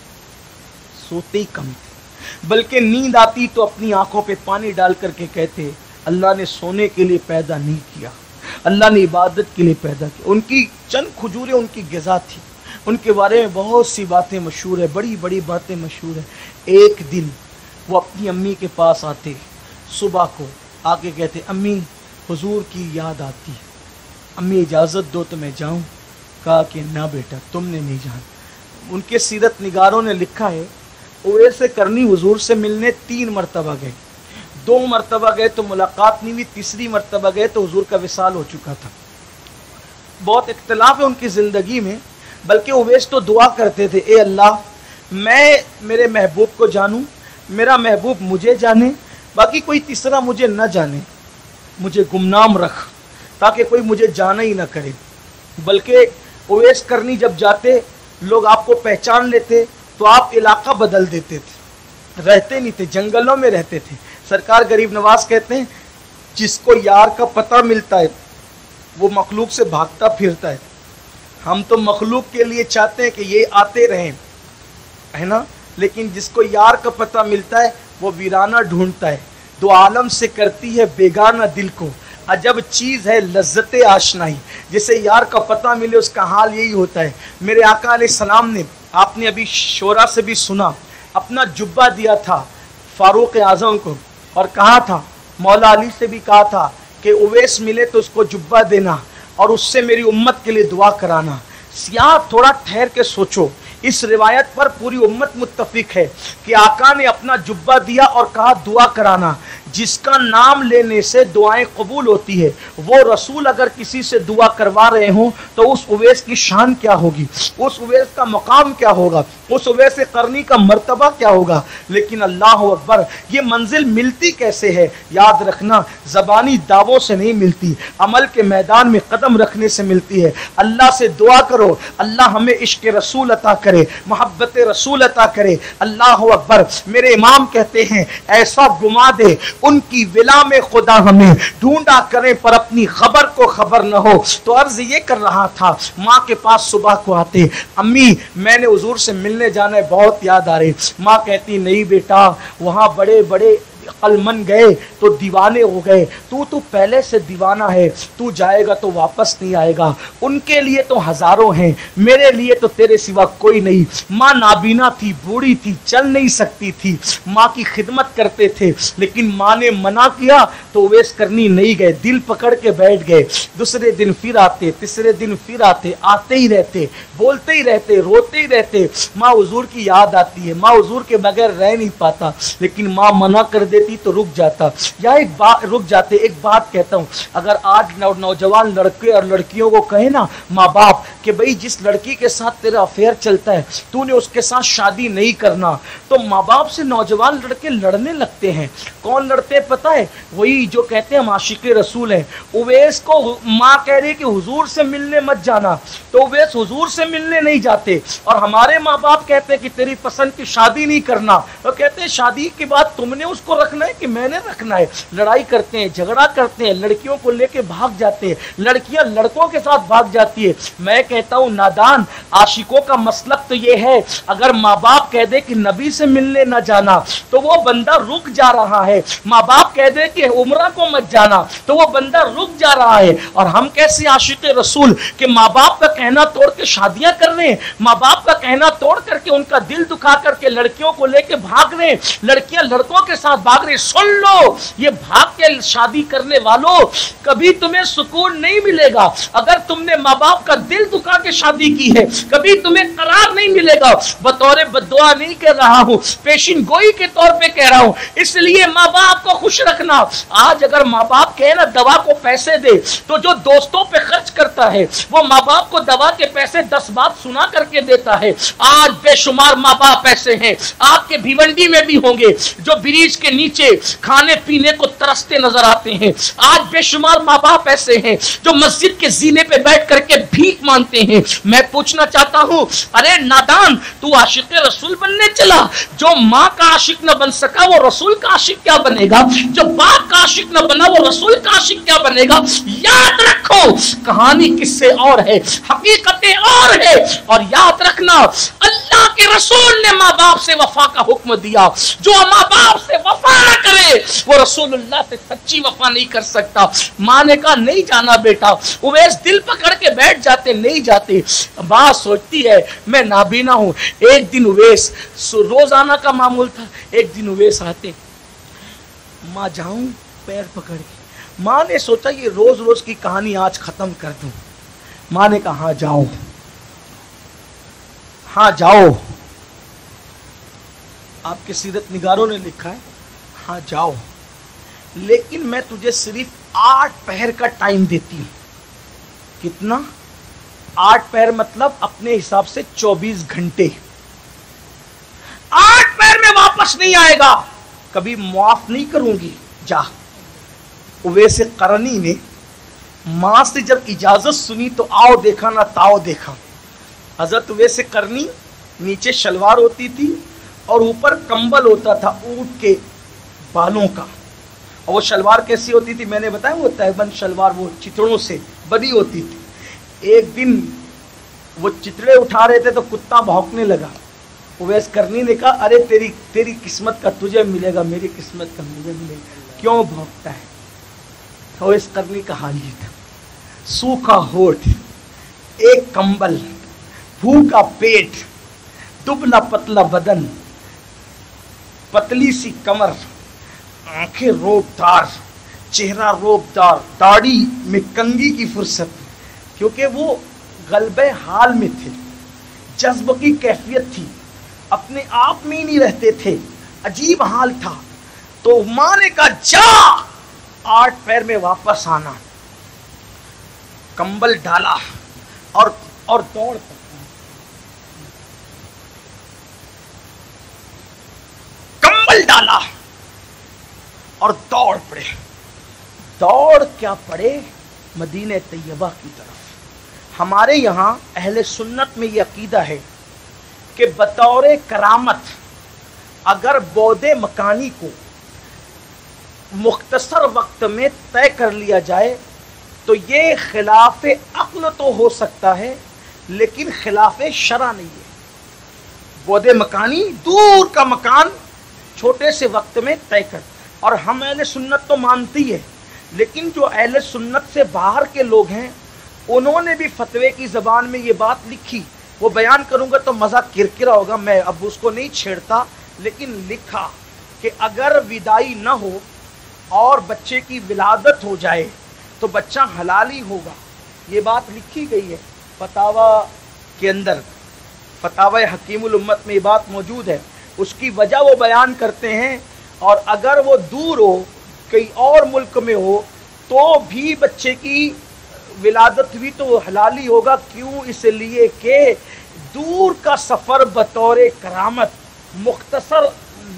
सोते ही कम थे, बल्कि नींद आती तो अपनी आंखों पे पानी डाल करके कहते अल्लाह ने सोने के लिए पैदा नहीं किया, अल्लाह ने इबादत के लिए पैदा किया। उनकी चंद खजूरें उनकी ग़िज़ा थी, उनके बारे में बहुत सी बातें मशहूर है, बड़ी बड़ी बातें मशहूर है। एक दिन वो अपनी अम्मी के पास आते, सुबह को आके कहते अम्मी हुजूर की याद आती, अम्मी इजाज़त दो तो मैं जाऊं। कहा कि ना बेटा तुमने नहीं जाना। उनके सीरत निगारों ने लिखा है उवैस करनी हुजूर से मिलने 3 मरतबा गए, 2 मरतबा गए तो मुलाकात नहीं हुई, तीसरी मरतबा गए तो हुजूर का विसाल हो चुका था। बहुत इख्तिलाफ है उनकी ज़िंदगी में, बल्कि उवैस तो दुआ करते थे ए अल्लाह मैं मेरे महबूब को जानूं, मेरा महबूब मुझे जाने, बाकी कोई तीसरा मुझे न जाने, मुझे गुमनाम रख ताकि कोई मुझे जाना ही ना करे। बल्कि उवैस करनी जब जाते लोग आपको पहचान लेते तो आप इलाका बदल देते थे, रहते नहीं थे, जंगलों में रहते थे। सरकार गरीब नवाज कहते हैं जिसको यार का पता मिलता है वो मखलूक से भागता फिरता है। हम तो मखलूक के लिए चाहते हैं कि ये आते रहें, है ना, लेकिन जिसको यार का पता मिलता है वो वीराना ढूंढता है। दो आलम से करती है बेगाना दिल को, अजब चीज़ है लज्जते आशनाई। जिसे यार का पता मिले उसका हाल यही होता है। मेरे आका अलैहिस्सलाम ने, आपने अभी शोरा से भी सुना, अपना जुब्बा दिया था फारूक आज़म को और कहा था, मौला अली से भी कहा था कि उवैस मिले तो उसको जुब्बा देना और उससे मेरी उम्मत के लिए दुआ कराना। यहाँ थोड़ा ठहर के सोचो, इस रिवायत पर पूरी उम्मत मुत्तफिक है कि आका ने अपना जुब्बा दिया और कहा दुआ कराना। जिसका नाम लेने से दुआएं कबूल होती है, वो रसूल अगर किसी से दुआ करवा रहे हों तो उस उवैस की शान क्या होगी, उस उवैस का मकाम क्या होगा, उस उवैस करनी का मर्तबा क्या होगा। लेकिन अल्लाह अकबर, ये मंजिल मिलती कैसे है? याद रखना, ज़बानी दावों से नहीं मिलती, अमल के मैदान में कदम रखने से मिलती है। अल्लाह से दुआ करो अल्लाह हमें इश्क रसूल अता करे, मोहब्बत रसूल अता करे। अल्लाह अकबर। मेरे इमाम कहते हैं ऐसा घुमा दे उनकी विला में खुदा हमें, ढूंढा करें पर अपनी खबर को खबर न हो। तो अर्ज ये कर रहा था, माँ के पास सुबह को आते, अम्मी मैंने हुजूर से मिलने जाना है, बहुत याद आ रही। माँ कहती नहीं बेटा, वहाँ बड़े बड़े अक्लमंद गए तो दीवाने हो गए, तू तो पहले से दीवाना है, तू जाएगा तो वापस नहीं आएगा। उनके लिए तो हजारों हैं, मेरे लिए तो तेरे सिवा कोई नहीं। माँ नाबीना थी, बूढ़ी थी, चल नहीं सकती थी, माँ की खिदमत करते थे, लेकिन माँ ने मना किया तो उवैस करनी नहीं गए, दिल पकड़ के बैठ गए। दूसरे दिन फिर आते, तीसरे दिन फिर आते, आते ही रहते, बोलते ही रहते, रोते ही रहते। माँ हुजूर की याद आती है, माँ हुजूर के बगैर रह नहीं पाता, लेकिन माँ मना कर देती तो रुक जाता। या एक बात रुक जाते। एक बात कहता हूँ, अगर आज नौजवान लड़के और लड़कियों को कहे ना माँ बाप कि भाई जिस लड़की के साथ तेरा अफेयर चलता है तूने उसके साथ शादी नहीं करना, तो माँ बाप से नौजवान लड़के लड़ने लगते हैं। कौन लड़ते पता है? वही जो कहते हैं हम आशिक़े रसूल हैं। उवैस को माँ कह रही कि हुजूर से मिलने मत जाना, तो उवैस हुजूर से मिलने नहीं जाते। और हमारे माँ बाप कहते हैं कि तेरी पसंद की शादी नहीं करना, तो कहते हैं शादी के बाद तुमने उसको रखना है कि मैंने रखना है। लड़ाई करते हैं, झगड़ा करते हैं, लड़कियों को लेके भाग जाते हैं, लड़कियां लड़कों के साथ भाग जाती है। मैं कहता हूँ नादान आशिकों का मसलक तो ये है, अगर माँ बाप कह दे कि नबी से मिलने न जाना तो वो बंदा रुक जा रहा है। माँ बाप कह दे कि उम्रा को मत जाना तो वो बंदा रुक जा रहा है। और हम कैसे आशिक़े रसूल कि माँ बाप का कहना तोड़ के शादियां कर रहे हैं, माँ बाप का कहना तोड़ करके उनका दिल दुखा करके लड़कियों को लेके भाग रहे हैं, लड़कियां लड़कों के साथ भाग रही। सुन लो, ये भाग के शादी करने वालों, कभी तुम्हें सुकून नहीं मिलेगा। अगर तुमने माँ बाप का दिल दुखा के शादी की है, कभी तुम्हें करार नहीं मिलेगा। बतौर बद्दुआ नहीं कह रहा हूँ, पेशिन गोई के तौर पे कह रहा हूँ। इसलिए माँ बाप को खुश रखना। आज अगर माँ बाप कहे ना दवा को पैसे दे, तो जो दोस्तों पे खर्च करता है वो माँ बाप को दवा के पैसे 10 बात सुना करके देता है। आज बेशुमार माँ बाप ऐसे हैं, आपके भिवंडी में भी होंगे, जो ब्रिज के नीचे खाने पीने को तरसते नजर आते हैं। आज बेशुमार माँ बाप ऐसे हैं जो मस्जिद के जीने पे बैठ करके भीख मांगते हैं। मैं पूछना चाहता हूँ, अरे नादान, तू आशिक़े रसूल बनने चला? जो माँ का आशिक न बन सका वो रसूल का आशिक क्या बनेगा? जो बाप का आशिक न बना वो रसूल का आशिक क्या बनेगा? याद रखो, कहानी किससे और है, हकीकतें और है। और याद रखना, अल्लाह के रसूल ने माँ बाप से वफा का हुक्म दिया। जो माँ बाप से वफा न करे वो रसूलुल्लाह से सच्ची वफा नहीं कर सकता। माँ ने कहा नहीं जाना बेटा। उवैस दिल पकड़ के बैठ जाते, नहीं जाते। माँ सोचती है मैं नाबीना हूँ। एक दिन उवैस, रोजाना का मामूल था, एक दिन उवैस आते, माँ जाऊं पैर पकड़ के। माँ ने सोचा ये रोज रोज की कहानी आज खत्म कर दूं। माँ ने कहा हाँ जाओ, हाँ जाओ। आपके सीरत निगारों ने लिखा है हाँ जाओ, लेकिन मैं तुझे सिर्फ 8 पहर का टाइम देती हूं। कितना? 8 पहर मतलब अपने हिसाब से 24 घंटे। 8 पहर में वापस नहीं आएगा, कभी माफ नहीं करूंगी, जा। उवैस करनी ने मां से जब इजाजत सुनी तो आओ देखा ना ताओ देखा। हजरत उवैस करनी नीचे शलवार होती थी और ऊपर कंबल होता था ऊंट के बालों का। और वो शलवार कैसी होती थी मैंने बताया, वो तहबंद शलवार, वो चितड़ों से बनी होती थी। एक दिन वो चितड़े उठा रहे थे तो कुत्ता भौंकने लगा। उवैस करनी ने कहा अरे तेरी किस्मत का तुझे मिलेगा, मेरी किस्मत का मुझे मिलेगा, क्यों भौंकता है? तो उवैस करनी का हाल ये था, सूखा होठ, एक कंबल, भूखा पेट, दुबला पतला बदन, पतली सी कमर, आंखें रोबदार, चेहरा रोबदार, दाढ़ी में कंघी की फुर्सत, क्योंकि वो गलबे हाल में थे, जज्ब की कैफियत थी, अपने आप में ही नहीं रहते थे, अजीब हाल था। तो मां ने कहा जा 8 पैर में वापस आना। कंबल डाला और दौड़ पड़ा। कंबल डाला और दौड़ पड़े। दौड़ क्या पड़े? मदीने तैयबा की तरफ। हमारे यहाँ अहले सुन्नत में यह अकीदा है कि बतौर करामत अगर बौदे मकानी को मुख्तसर वक्त में तय कर लिया जाए तो ये खिलाफ अक्ल तो हो सकता है लेकिन खिलाफ शरा नहीं है। बौदे मकानी दूर का मकान छोटे से वक्त में तय कर, اور ہم اہل سنت تو مانتی ہے، لیکن جو اہل سنت سے باہر کے لوگ ہیں انہوں نے بھی فتوے کی زبان میں یہ بات لکھی، وہ بیان کروں گا تو مزہ کرکرا ہوگا، میں اب اس کو نہیں چھیڑتا، لیکن لکھا کہ اگر ودائی نہ ہو اور بچے کی ولادت ہو جائے تو بچہ حلال ہی ہوگا. یہ بات لکھی گئی ہے فتاوی کے اندر، فتاوی حکیم الامت میں یہ بات موجود ہے. اس کی وجہ وہ بیان کرتے ہیں، اور اگر وہ دور ہو کئی اور ملک میں ہو تو بھی بچے کی ولادت ہوئی تو وہ حلال ہی ہوگا. کیوں؟ اس لیے کہ دور کا سفر بطور کرامت مختصر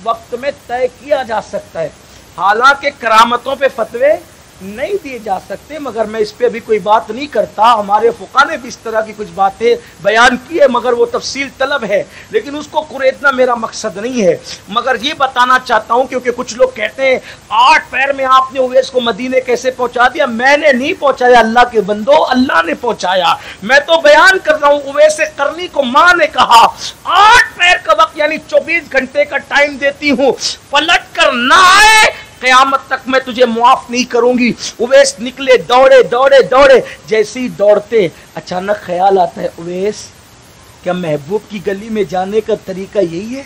وقت میں طے کیا جا سکتا ہے. حالانکہ کرامتوں پہ فتوے نہیں دیے جا سکتے، مگر میں اس پہ ابھی کوئی بات نہیں کرتا. ہمارے فقہ نے بھی اس طرح کی کچھ باتیں بیان کی ہے، مگر وہ تفصیل طلب ہے، لیکن اس کو قریدنا میرا مقصد نہیں ہے. مگر یہ بتانا چاہتا ہوں کیونکہ کچھ لوگ کہتے ہیں 8 پیر میں آپ نے اویس کو مدینے کیسے پہنچا دیا؟ میں نے نہیں پہنچایا اللہ کے بندو، اللہ نے پہنچایا. میں تو بیان کر رہا ہوں اویس قرنی کو ماں نے کہا 8 پیر کا وقت یعنی 24 گھنٹے کا ٹائم دیتی ہوں، پلٹ کر نہ آئے قیامت تک میں تجھے معاف نہیں کروں گی. اویس نکلے، دوڑے دوڑے دوڑے، جیسے ہی دوڑتے اچانک خیال آتا ہے اویس کیا محبوب کی گلی میں جانے کا طریقہ یہی ہے؟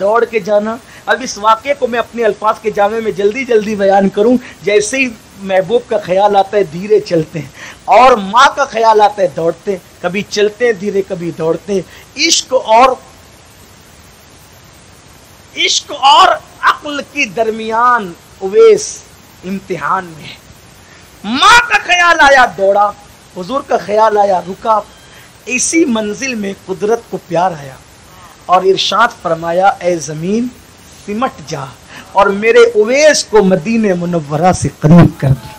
دوڑ کے جانا. اب اس واقعے کو میں اپنے الفاظ کے جامع میں جلدی جلدی بیان کروں. جیسے ہی محبوب کا خیال آتا ہے دھیرے چلتے ہیں، اور ماں کا خیال آتا ہے دوڑتے، کبھی چلتے دھیرے کبھی دوڑتے. عشق اور عقل کی درمیان اویس امتحان میں. ماں کا خیال آیا دوڑا، حضور کا خیال آیا رکا. اسی منزل میں قدرت کو پیار آیا اور ارشاد فرمایا اے زمین سمٹ جا اور میرے اویس کو مدینہ منورہ سے قریب کر دی.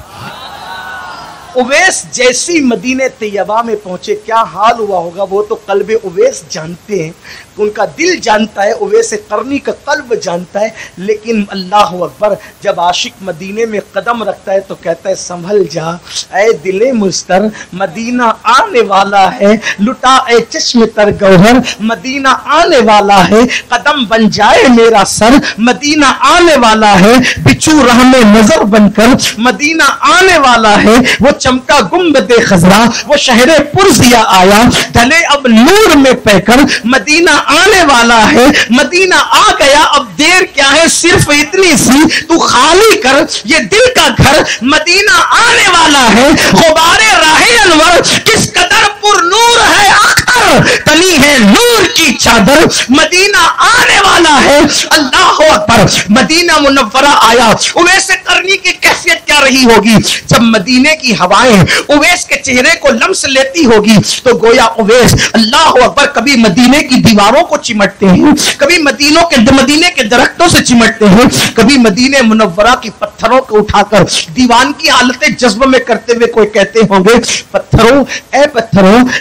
اویس جیسی مدینہ طیبہ میں پہنچے کیا حال ہوا ہوگا وہ تو قلب اویس جانتے ہیں، ان کا دل جانتا ہے، اویس قرنی کا قلب جانتا ہے. لیکن اللہ اکبر، جب عاشق مدینے میں قدم رکھتا ہے تو کہتا ہے سنبھل جا اے دل مستر، مدینہ آنے والا ہے. لٹا اے چشم تر گوہر، مدینہ آنے والا ہے. قدم بن جائے میرا سر، مدینہ آنے والا ہے. بچو راہ میں نظر بن کر، مدینہ آنے والا ہے. وہ چمکا گنبد خضرا، وہ شہر پرزیا آیا. ڈھلے اب نور میں پہ کر، مدینہ آنے والا ہے. مدینہ آ گیا، اب دیر کیا ہے، صرف اتنی سی تو خالی کر یہ دل کا گھر. مدینہ آنے والا ہے. غبار راہ انور کس قدر پر نور ہے اختر، تنی ہے نور کی چادر. مدینہ آنے والا ہے. اللہ اکبر. مدینہ منورہ آیا. اویس قرنی کی کیفیت کیا رہی ہوگی جب مدینے کی ہوائیں اویس کے چہرے کو لمس لیتی ہوگی تو گویا اویس اللہ اکبر کبھی مدینے کی دیواروں کو چمٹتے ہیں، کبھی مدینے کے درختوں سے چمٹتے ہیں، کبھی مدینہ منورہ کی پتھروں کو اٹھا کر دیوان کی حالت جذب میں کرتے ہوئے کوئی کہتے ہوں گے پتھروں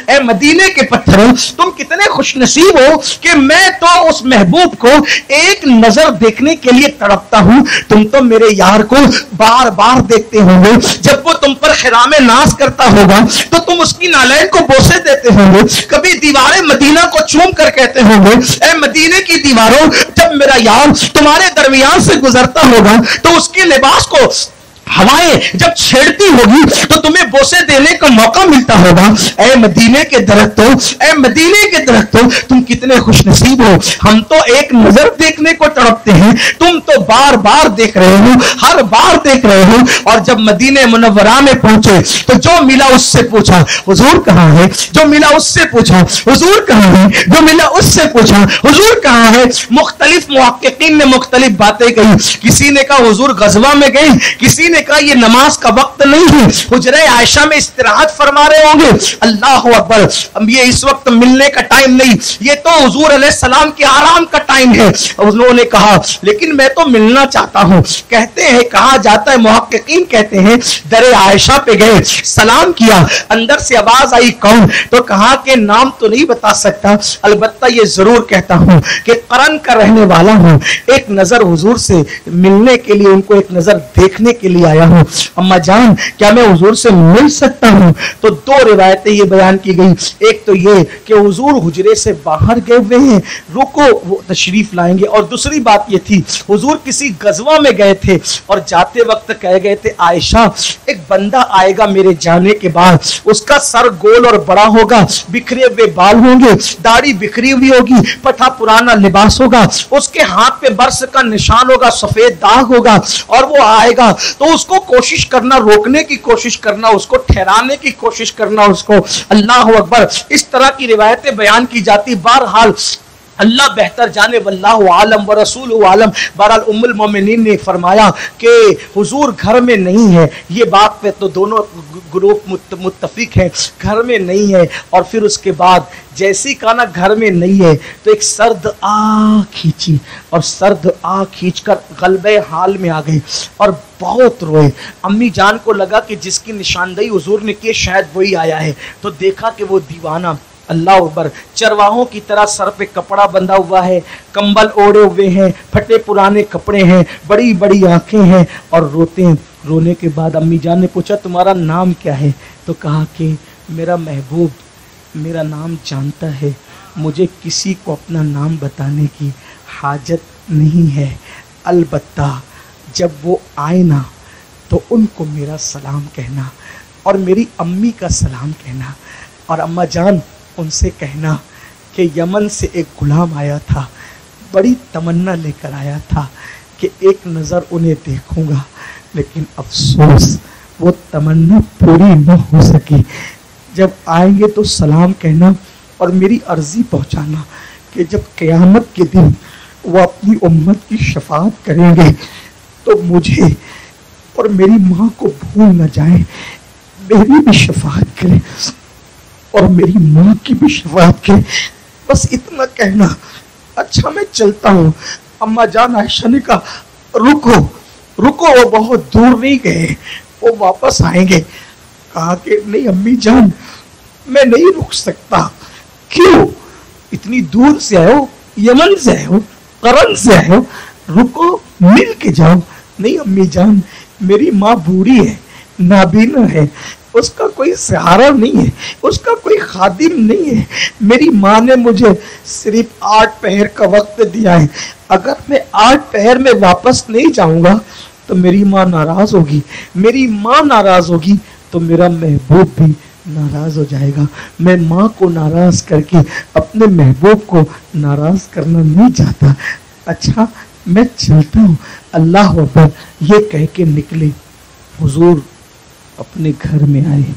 اے مدینے کے پتھروں، تم کتنے خوش نصیب ہو کہ میں تو اس محبوب کو ایک نظر دیکھنے کے لیے تڑپتا ہوں. تم تو میرے یار کو بار بار دیکھتے ہوں گے. جب وہ تم پر خرام ناز کرتا ہوگا تو تم اس کی نالین کو بوسے دیتے ہوں گے. کبھی دیواریں مدینہ کو چوم کر کہتے ہوں گے اے مدینے کی دیواروں، جب میرا یار تمہارے درمیان سے گزرتا ہوگا تو اس کے لباس کو ہوائیں جب چھیڑتی ہوگی تو تمہیں بوسے دینے کا موقع ملتا ہوگا. اے مدینے کے درختوں، اے مدینے کے درختوں، تم کتنے خوش نصیب ہو. ہم تو ایک نظر دیکھنے کو تڑپتے ہیں، تم تو بار بار دیکھ رہے ہو، ہر بار دیکھ رہے ہو. اور جب مدینہ منورہ میں پہنچے تو جو ملا اس سے پوچھا حضور کہاں ہے، جو ملا اس سے پوچھا حضور کہاں ہے، جو ملا اس سے پوچھا حضور کہاں ہے. مختلف محققین نے مختلف باتیں کہی. کسی نے کہا حضور غزوہ میں گئی، کسی نے کہا یہ نماز کا وقت نہیں ہے، حجرہ عائشہ میں استراحت فرما رہے ہوں گے. اللہ اکبر. یہ اس وقت ملنے کا ٹائم نہیں، یہ تو حضور علیہ السلام کے آرام کا ٹائم ہے. انہوں نے کہا لیکن میں تو ملنا چاہتا ہوں. کہتے ہیں کہا جاتا ہے، محققین کہتے ہیں در عائشہ پہ گئے، سلام کیا، اندر سے آواز آئی کون؟ تو کہا کہ نام تو نہیں بتا سکتا، البتہ یہ ضرور کہتا ہوں کہ قرن کا رہنے والا ہوں. ایک نظر حضور سے ملنے کے لیے، ان کو ایک نظر دیکھنے کے لیے आया हूँ, अम्मा जान क्या मैं हुजूर से मिल सकता हूँ? तो दो रिवायतें ये बयान की गई, एक तो ये कि हुजूर हुजरे से बाहर गए हुए हैं, रुको वो तशरीफ लाएंगे, और दूसरी बात ये थी हुजूर किसी गजवा में गए थे और जाते वक्त कह गए थे आयशा एक बंदा आएगा मेरे जाने के बाद, उसका सर गोल और बड़ा होगा, बिखरे हुए बाल होंगे, दाढ़ी बिखरी हुई होगी, पठा पुराना लिबास होगा, उसके हाथ पे बर्स का निशान होगा, सफेद दाग होगा, और वो आएगा तो उसको कोशिश करना, रोकने की कोशिश करना, उसको ठहराने की कोशिश करना, उसको अल्लाह अकबर, इस तरह की रिवायतें बयान की जाती। बहरहाल अल्लाह बेहतर जाने, वल्लाहु आलम व रसूलु आलम। बहरहाल उम्मुल मोमिनीन ने फरमाया कि हुजूर घर में नहीं है, ये बात पे तो दोनों ग्रुप मुत्तफिक हैं, घर में नहीं है। और फिर उसके बाद जैसे ही कहा ना घर में नहीं है तो एक सर्द आ खींची, और सर्द आ खींचकर गलबे हाल में आ गई और बहुत रोए। अम्मी जान को लगा कि जिसकी निशानदेही हुजूर ने की शायद वही आया है, तो देखा कि वो दीवाना अल्लाह अकबर चरवाहों की तरह सर पे कपड़ा बंधा हुआ है, कंबल ओढ़े हुए हैं, फटे पुराने कपड़े हैं, बड़ी बड़ी आंखें हैं और रोते हैं। रोने के बाद अम्मी जान ने पूछा तुम्हारा नाम क्या है? तो कहा कि मेरा महबूब मेरा नाम जानता है, मुझे किसी को अपना नाम बताने की हाजत नहीं है, अलबत्ता जब वो आए ना तो उनको मेरा सलाम कहना और मेरी अम्मी का सलाम कहना, और अम्मा जान उनसे कहना कि यमन से एक गुलाम आया था, बड़ी तमन्ना लेकर आया था कि एक नज़र उन्हें देखूंगा, लेकिन अफसोस वो तमन्ना पूरी न हो सकी। जब आएंगे तो सलाम कहना और मेरी अर्जी पहुंचाना कि जब क़यामत के दिन वो अपनी उम्मत की शफाअत करेंगे तो मुझे और मेरी माँ को भूल न जाए, मेरी भी शफाअत करें और मेरी माँ की भी शफाअत करें, बस इतना कहना। अच्छा मैं चलता हूँ। अम्मा जान आयशा ने कहा रुको रुको, वो बहुत दूर नहीं गए, वो वापस आएंगे। कहा कि नहीं अम्मी जान मैं नहीं रुक सकता। क्यों? इतनी दूर से आए हो, यमन से आए हो, करन से आए हो, रुको मिल के जाओ। नहीं अम्मी जान मेरी माँ बूढ़ी है, नाबीना है, उसका कोई सहारा नहीं है, उसका कोई खादिम नहीं है, मेरी माँ ने मुझे सिर्फ 8 पहर का वक्त दिया है, अगर मैं 8 पहर में वापस नहीं जाऊंगा तो मेरी माँ नाराज होगी, मेरी माँ नाराज होगी तो मेरा महबूब भी नाराज हो जाएगा। मैं माँ को नाराज करके अपने महबूब को नाराज करना नहीं चाहता। अच्छा मैं चलता हूँ। अल्लाह अकबर ये कह के निकले। हुजूर अपने घर में आए।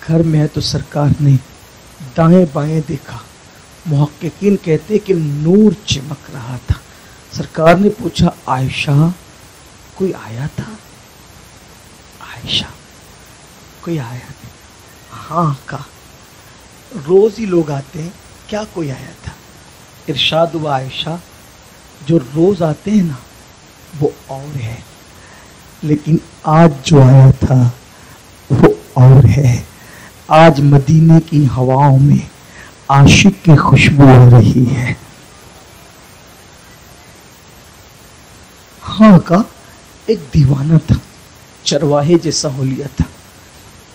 घर में आए तो सरकार ने दाएं बाएं देखा। मुहक्किकीन कहते कि नूर चमक रहा था। सरकार ने पूछा आयशा कोई आया था? आयशा कोई आया था? हाँ का रोज ही लोग आते हैं, क्या कोई आया था? इरशाद हुआ आयशा जो रोज आते हैं ना वो और है, लेकिन आज जो आया था वो और है। आज मदीने की हवाओं में आशिक की खुशबू आ रही है। हाँ का एक दीवाना था, चरवाहे जैसा हो लिया था।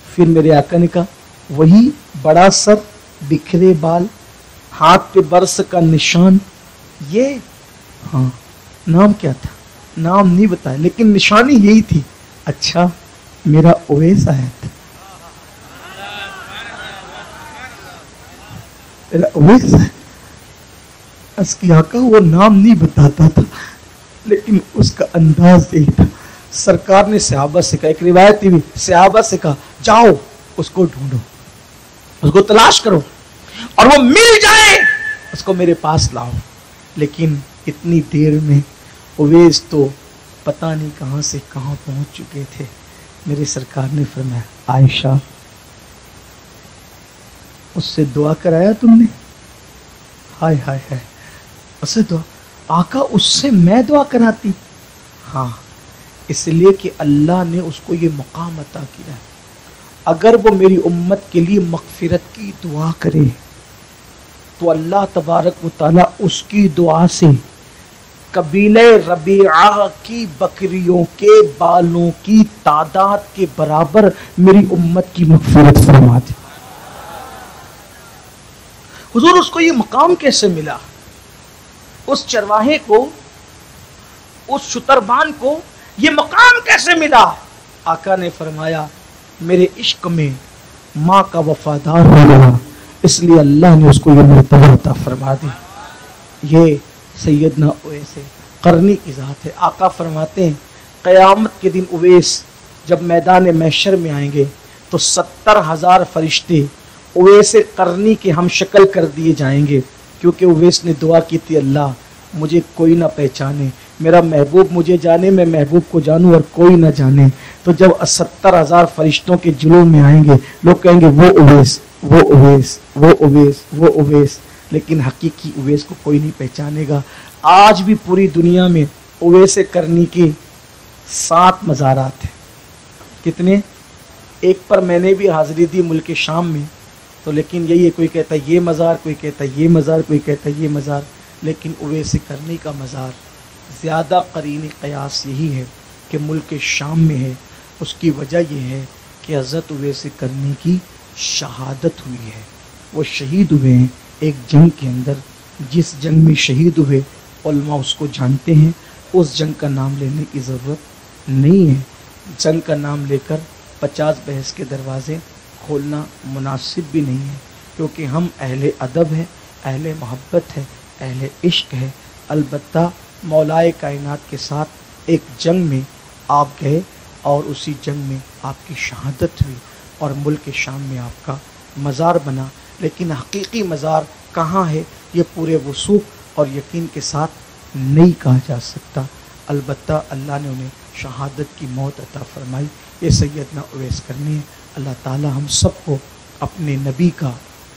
फिर मेरे आका ने कहा वही बड़ा सर, बिखरे बाल, हाथ पे बरस का निशान, ये हाँ नाम क्या था? नाम नहीं बताया, लेकिन निशानी यही थी। अच्छा मेरा ओवैस आया था, मेरा ओवैस है। उसकी आका वो नाम नहीं बताता था, लेकिन उसका अंदाज यही था। सरकार ने सहाबा से कहा, एक रिवायत भी सहाबा से कहा जाओ उसको ढूंढो, उसको तलाश करो और वो मिल जाए उसको मेरे पास लाओ। लेकिन इतनी देर में उवैस तो पता नहीं कहां से कहां पहुंच चुके थे। मेरे सरकार ने फरमाया आयशा उससे दुआ कराया तुमने? हाय हाय हाय, उससे दुआ? आका उससे मैं दुआ कराती? हाँ, इसलिए कि अल्लाह ने उसको ये मकाम अता किया। अगर वो मेरी उम्मत के लिए मगफिरत की दुआ करे तो अल्लाह तबारक व तआला उसकी दुआ से कबीले रबीआ की बकरियों के बालों की तादाद के बराबर मेरी उम्मत की मग़फ़िरत फरमा दे। हुजूर उसको ये मकाम कैसे मिला? उस चरवाहे को, उस शुतरबान को ये मकाम कैसे मिला? आका ने फरमाया मेरे इश्क में माँ का वफादार हो गया, इसलिए अल्लाह ने उसको ये मर्तबा अता फरमा दी। ये सैयदना उवैस करनी की ज़ात है। आका फरमाते हैं क़यामत के दिन उवैस जब मैदान महशर में आएंगे तो 70,000 फरिश्ते उवैस करनी के हम शक्ल कर दिए जाएंगे, क्योंकि उवैस ने दुआ की थी अल्लाह मुझे कोई ना पहचाने, मेरा महबूब मुझे जाने, मैं महबूब को जानूं और कोई ना जाने। तो जब 70,000 फरिश्तों के जुलूम में आएंगे लोग कहेंगे वो उवैस, वो उवैस, वो उवैस, वो उवैस, लेकिन हकीकी उवैस को कोई नहीं पहचानेगा। आज भी पूरी दुनिया में उवैस करनी के 7 मज़ारात हैं। कितने? एक पर मैंने भी हाज़िरी दी मुल्क शाम में, तो लेकिन यही है, कोई कहता है ये मज़ार, कोई कहता है ये मज़ार, कोई कहता है ये मज़ार, लेकिन उवैस करनी का मज़ार ज़्यादा करीन क़यास यही है कि मुल्क शाम में है। उसकी वजह यह है कि हज़रत उवैस करनी की शहादत हुई है। वो शहीद हुए हैं एक जंग के अंदर, जिस जंग में शहीद हुए उलमा उसको जानते हैं। उस जंग का नाम लेने की ज़रूरत नहीं है। जंग का नाम लेकर 50 बहस के दरवाज़े खोलना मुनासिब भी नहीं है, क्योंकि हम अहले अदब हैं, अहले मोहब्बत है, अहले इश्क है। अलबत्ता मौलाए कायनात के साथ एक जंग में आप गए और उसी जंग में आपकी शहादत हुई और मुल्क शाम में आपका मज़ार बना। लेकिन हकीकी मज़ार कहाँ है ये पूरे वसूख और यकीन के साथ नहीं कहा जा सकता। अलबत्ता अल्लाह ने उन्हें शहादत की मौत अता फरमाई। ये सैयदना उवैस करनी है। अल्लाह ताला हम सबको अपने नबी का,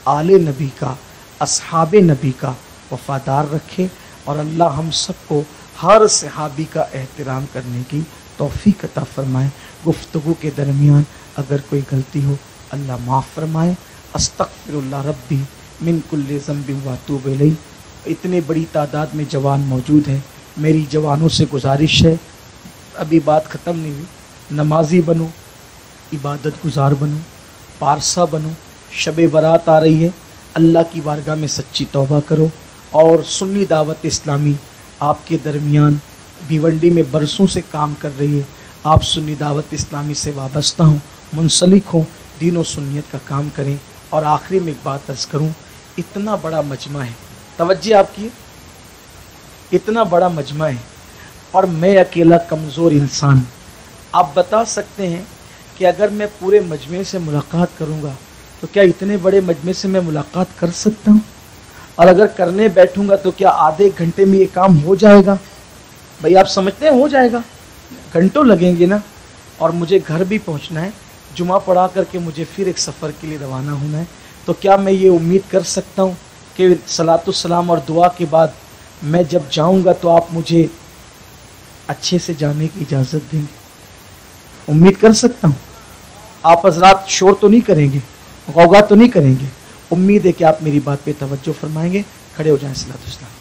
आले नबी का, असहाबे नबी का वफ़ादार रखे और अल्लाह हम सबको हर सहाबी का एहतराम करने की तौफीक अता फरमाए। गुफ्तगू के दरमियान अगर कोई गलती हो अल्लाह माफ़ फरमाए। अस्तग़फिरुल्लाह रब्बी मिन कुल्लि ज़ंबिन व अतूबु इलैह। इतनी बड़ी तादाद में जवान मौजूद है, मेरी जवानों से गुजारिश है, अभी बात ख़त्म नहीं हुई, नमाजी बनो, इबादत गुजार बनो, पारसा बनो। शब बारात आ रही है, अल्लाह की बारगाह में सच्ची तौबा करो। और सुन्नी दावत इस्लामी आपके दरमियान भिवंडी में बरसों से काम कर रही है। आप सुन्नी दावत इस्लामी से वाबस्ता हों, मुंसलिक हों, दीन और सुन्नियत का काम करें। और आखिरी में एक बात अर्ज़ करूं, इतना बड़ा मजमा है, तवज्जो आपकी, इतना बड़ा मजमा है और मैं अकेला कमज़ोर इंसान। आप बता सकते हैं कि अगर मैं पूरे मजमे से मुलाकात करूंगा तो क्या इतने बड़े मजमे से मैं मुलाकात कर सकता हूं? और अगर करने बैठूंगा तो क्या आधे घंटे में ये काम हो जाएगा? भाई आप समझते हैं हो जाएगा? घंटों लगेंगे ना। और मुझे घर भी पहुंचना है, जुमा पढ़ा करके मुझे फिर एक सफ़र के लिए रवाना होना है। तो क्या मैं ये उम्मीद कर सकता हूँ कि सलातुस्सलाम और दुआ के बाद मैं जब जाऊँगा तो आप मुझे अच्छे से जाने की इजाज़त देंगे? उम्मीद कर सकता हूँ? आप हज़रात शोर तो नहीं करेंगे, गौगा तो नहीं करेंगे? उम्मीद है कि आप मेरी बात पे तवज्जो फरमाएंगे। खड़े हो जाएं। सलातुस्सलाम।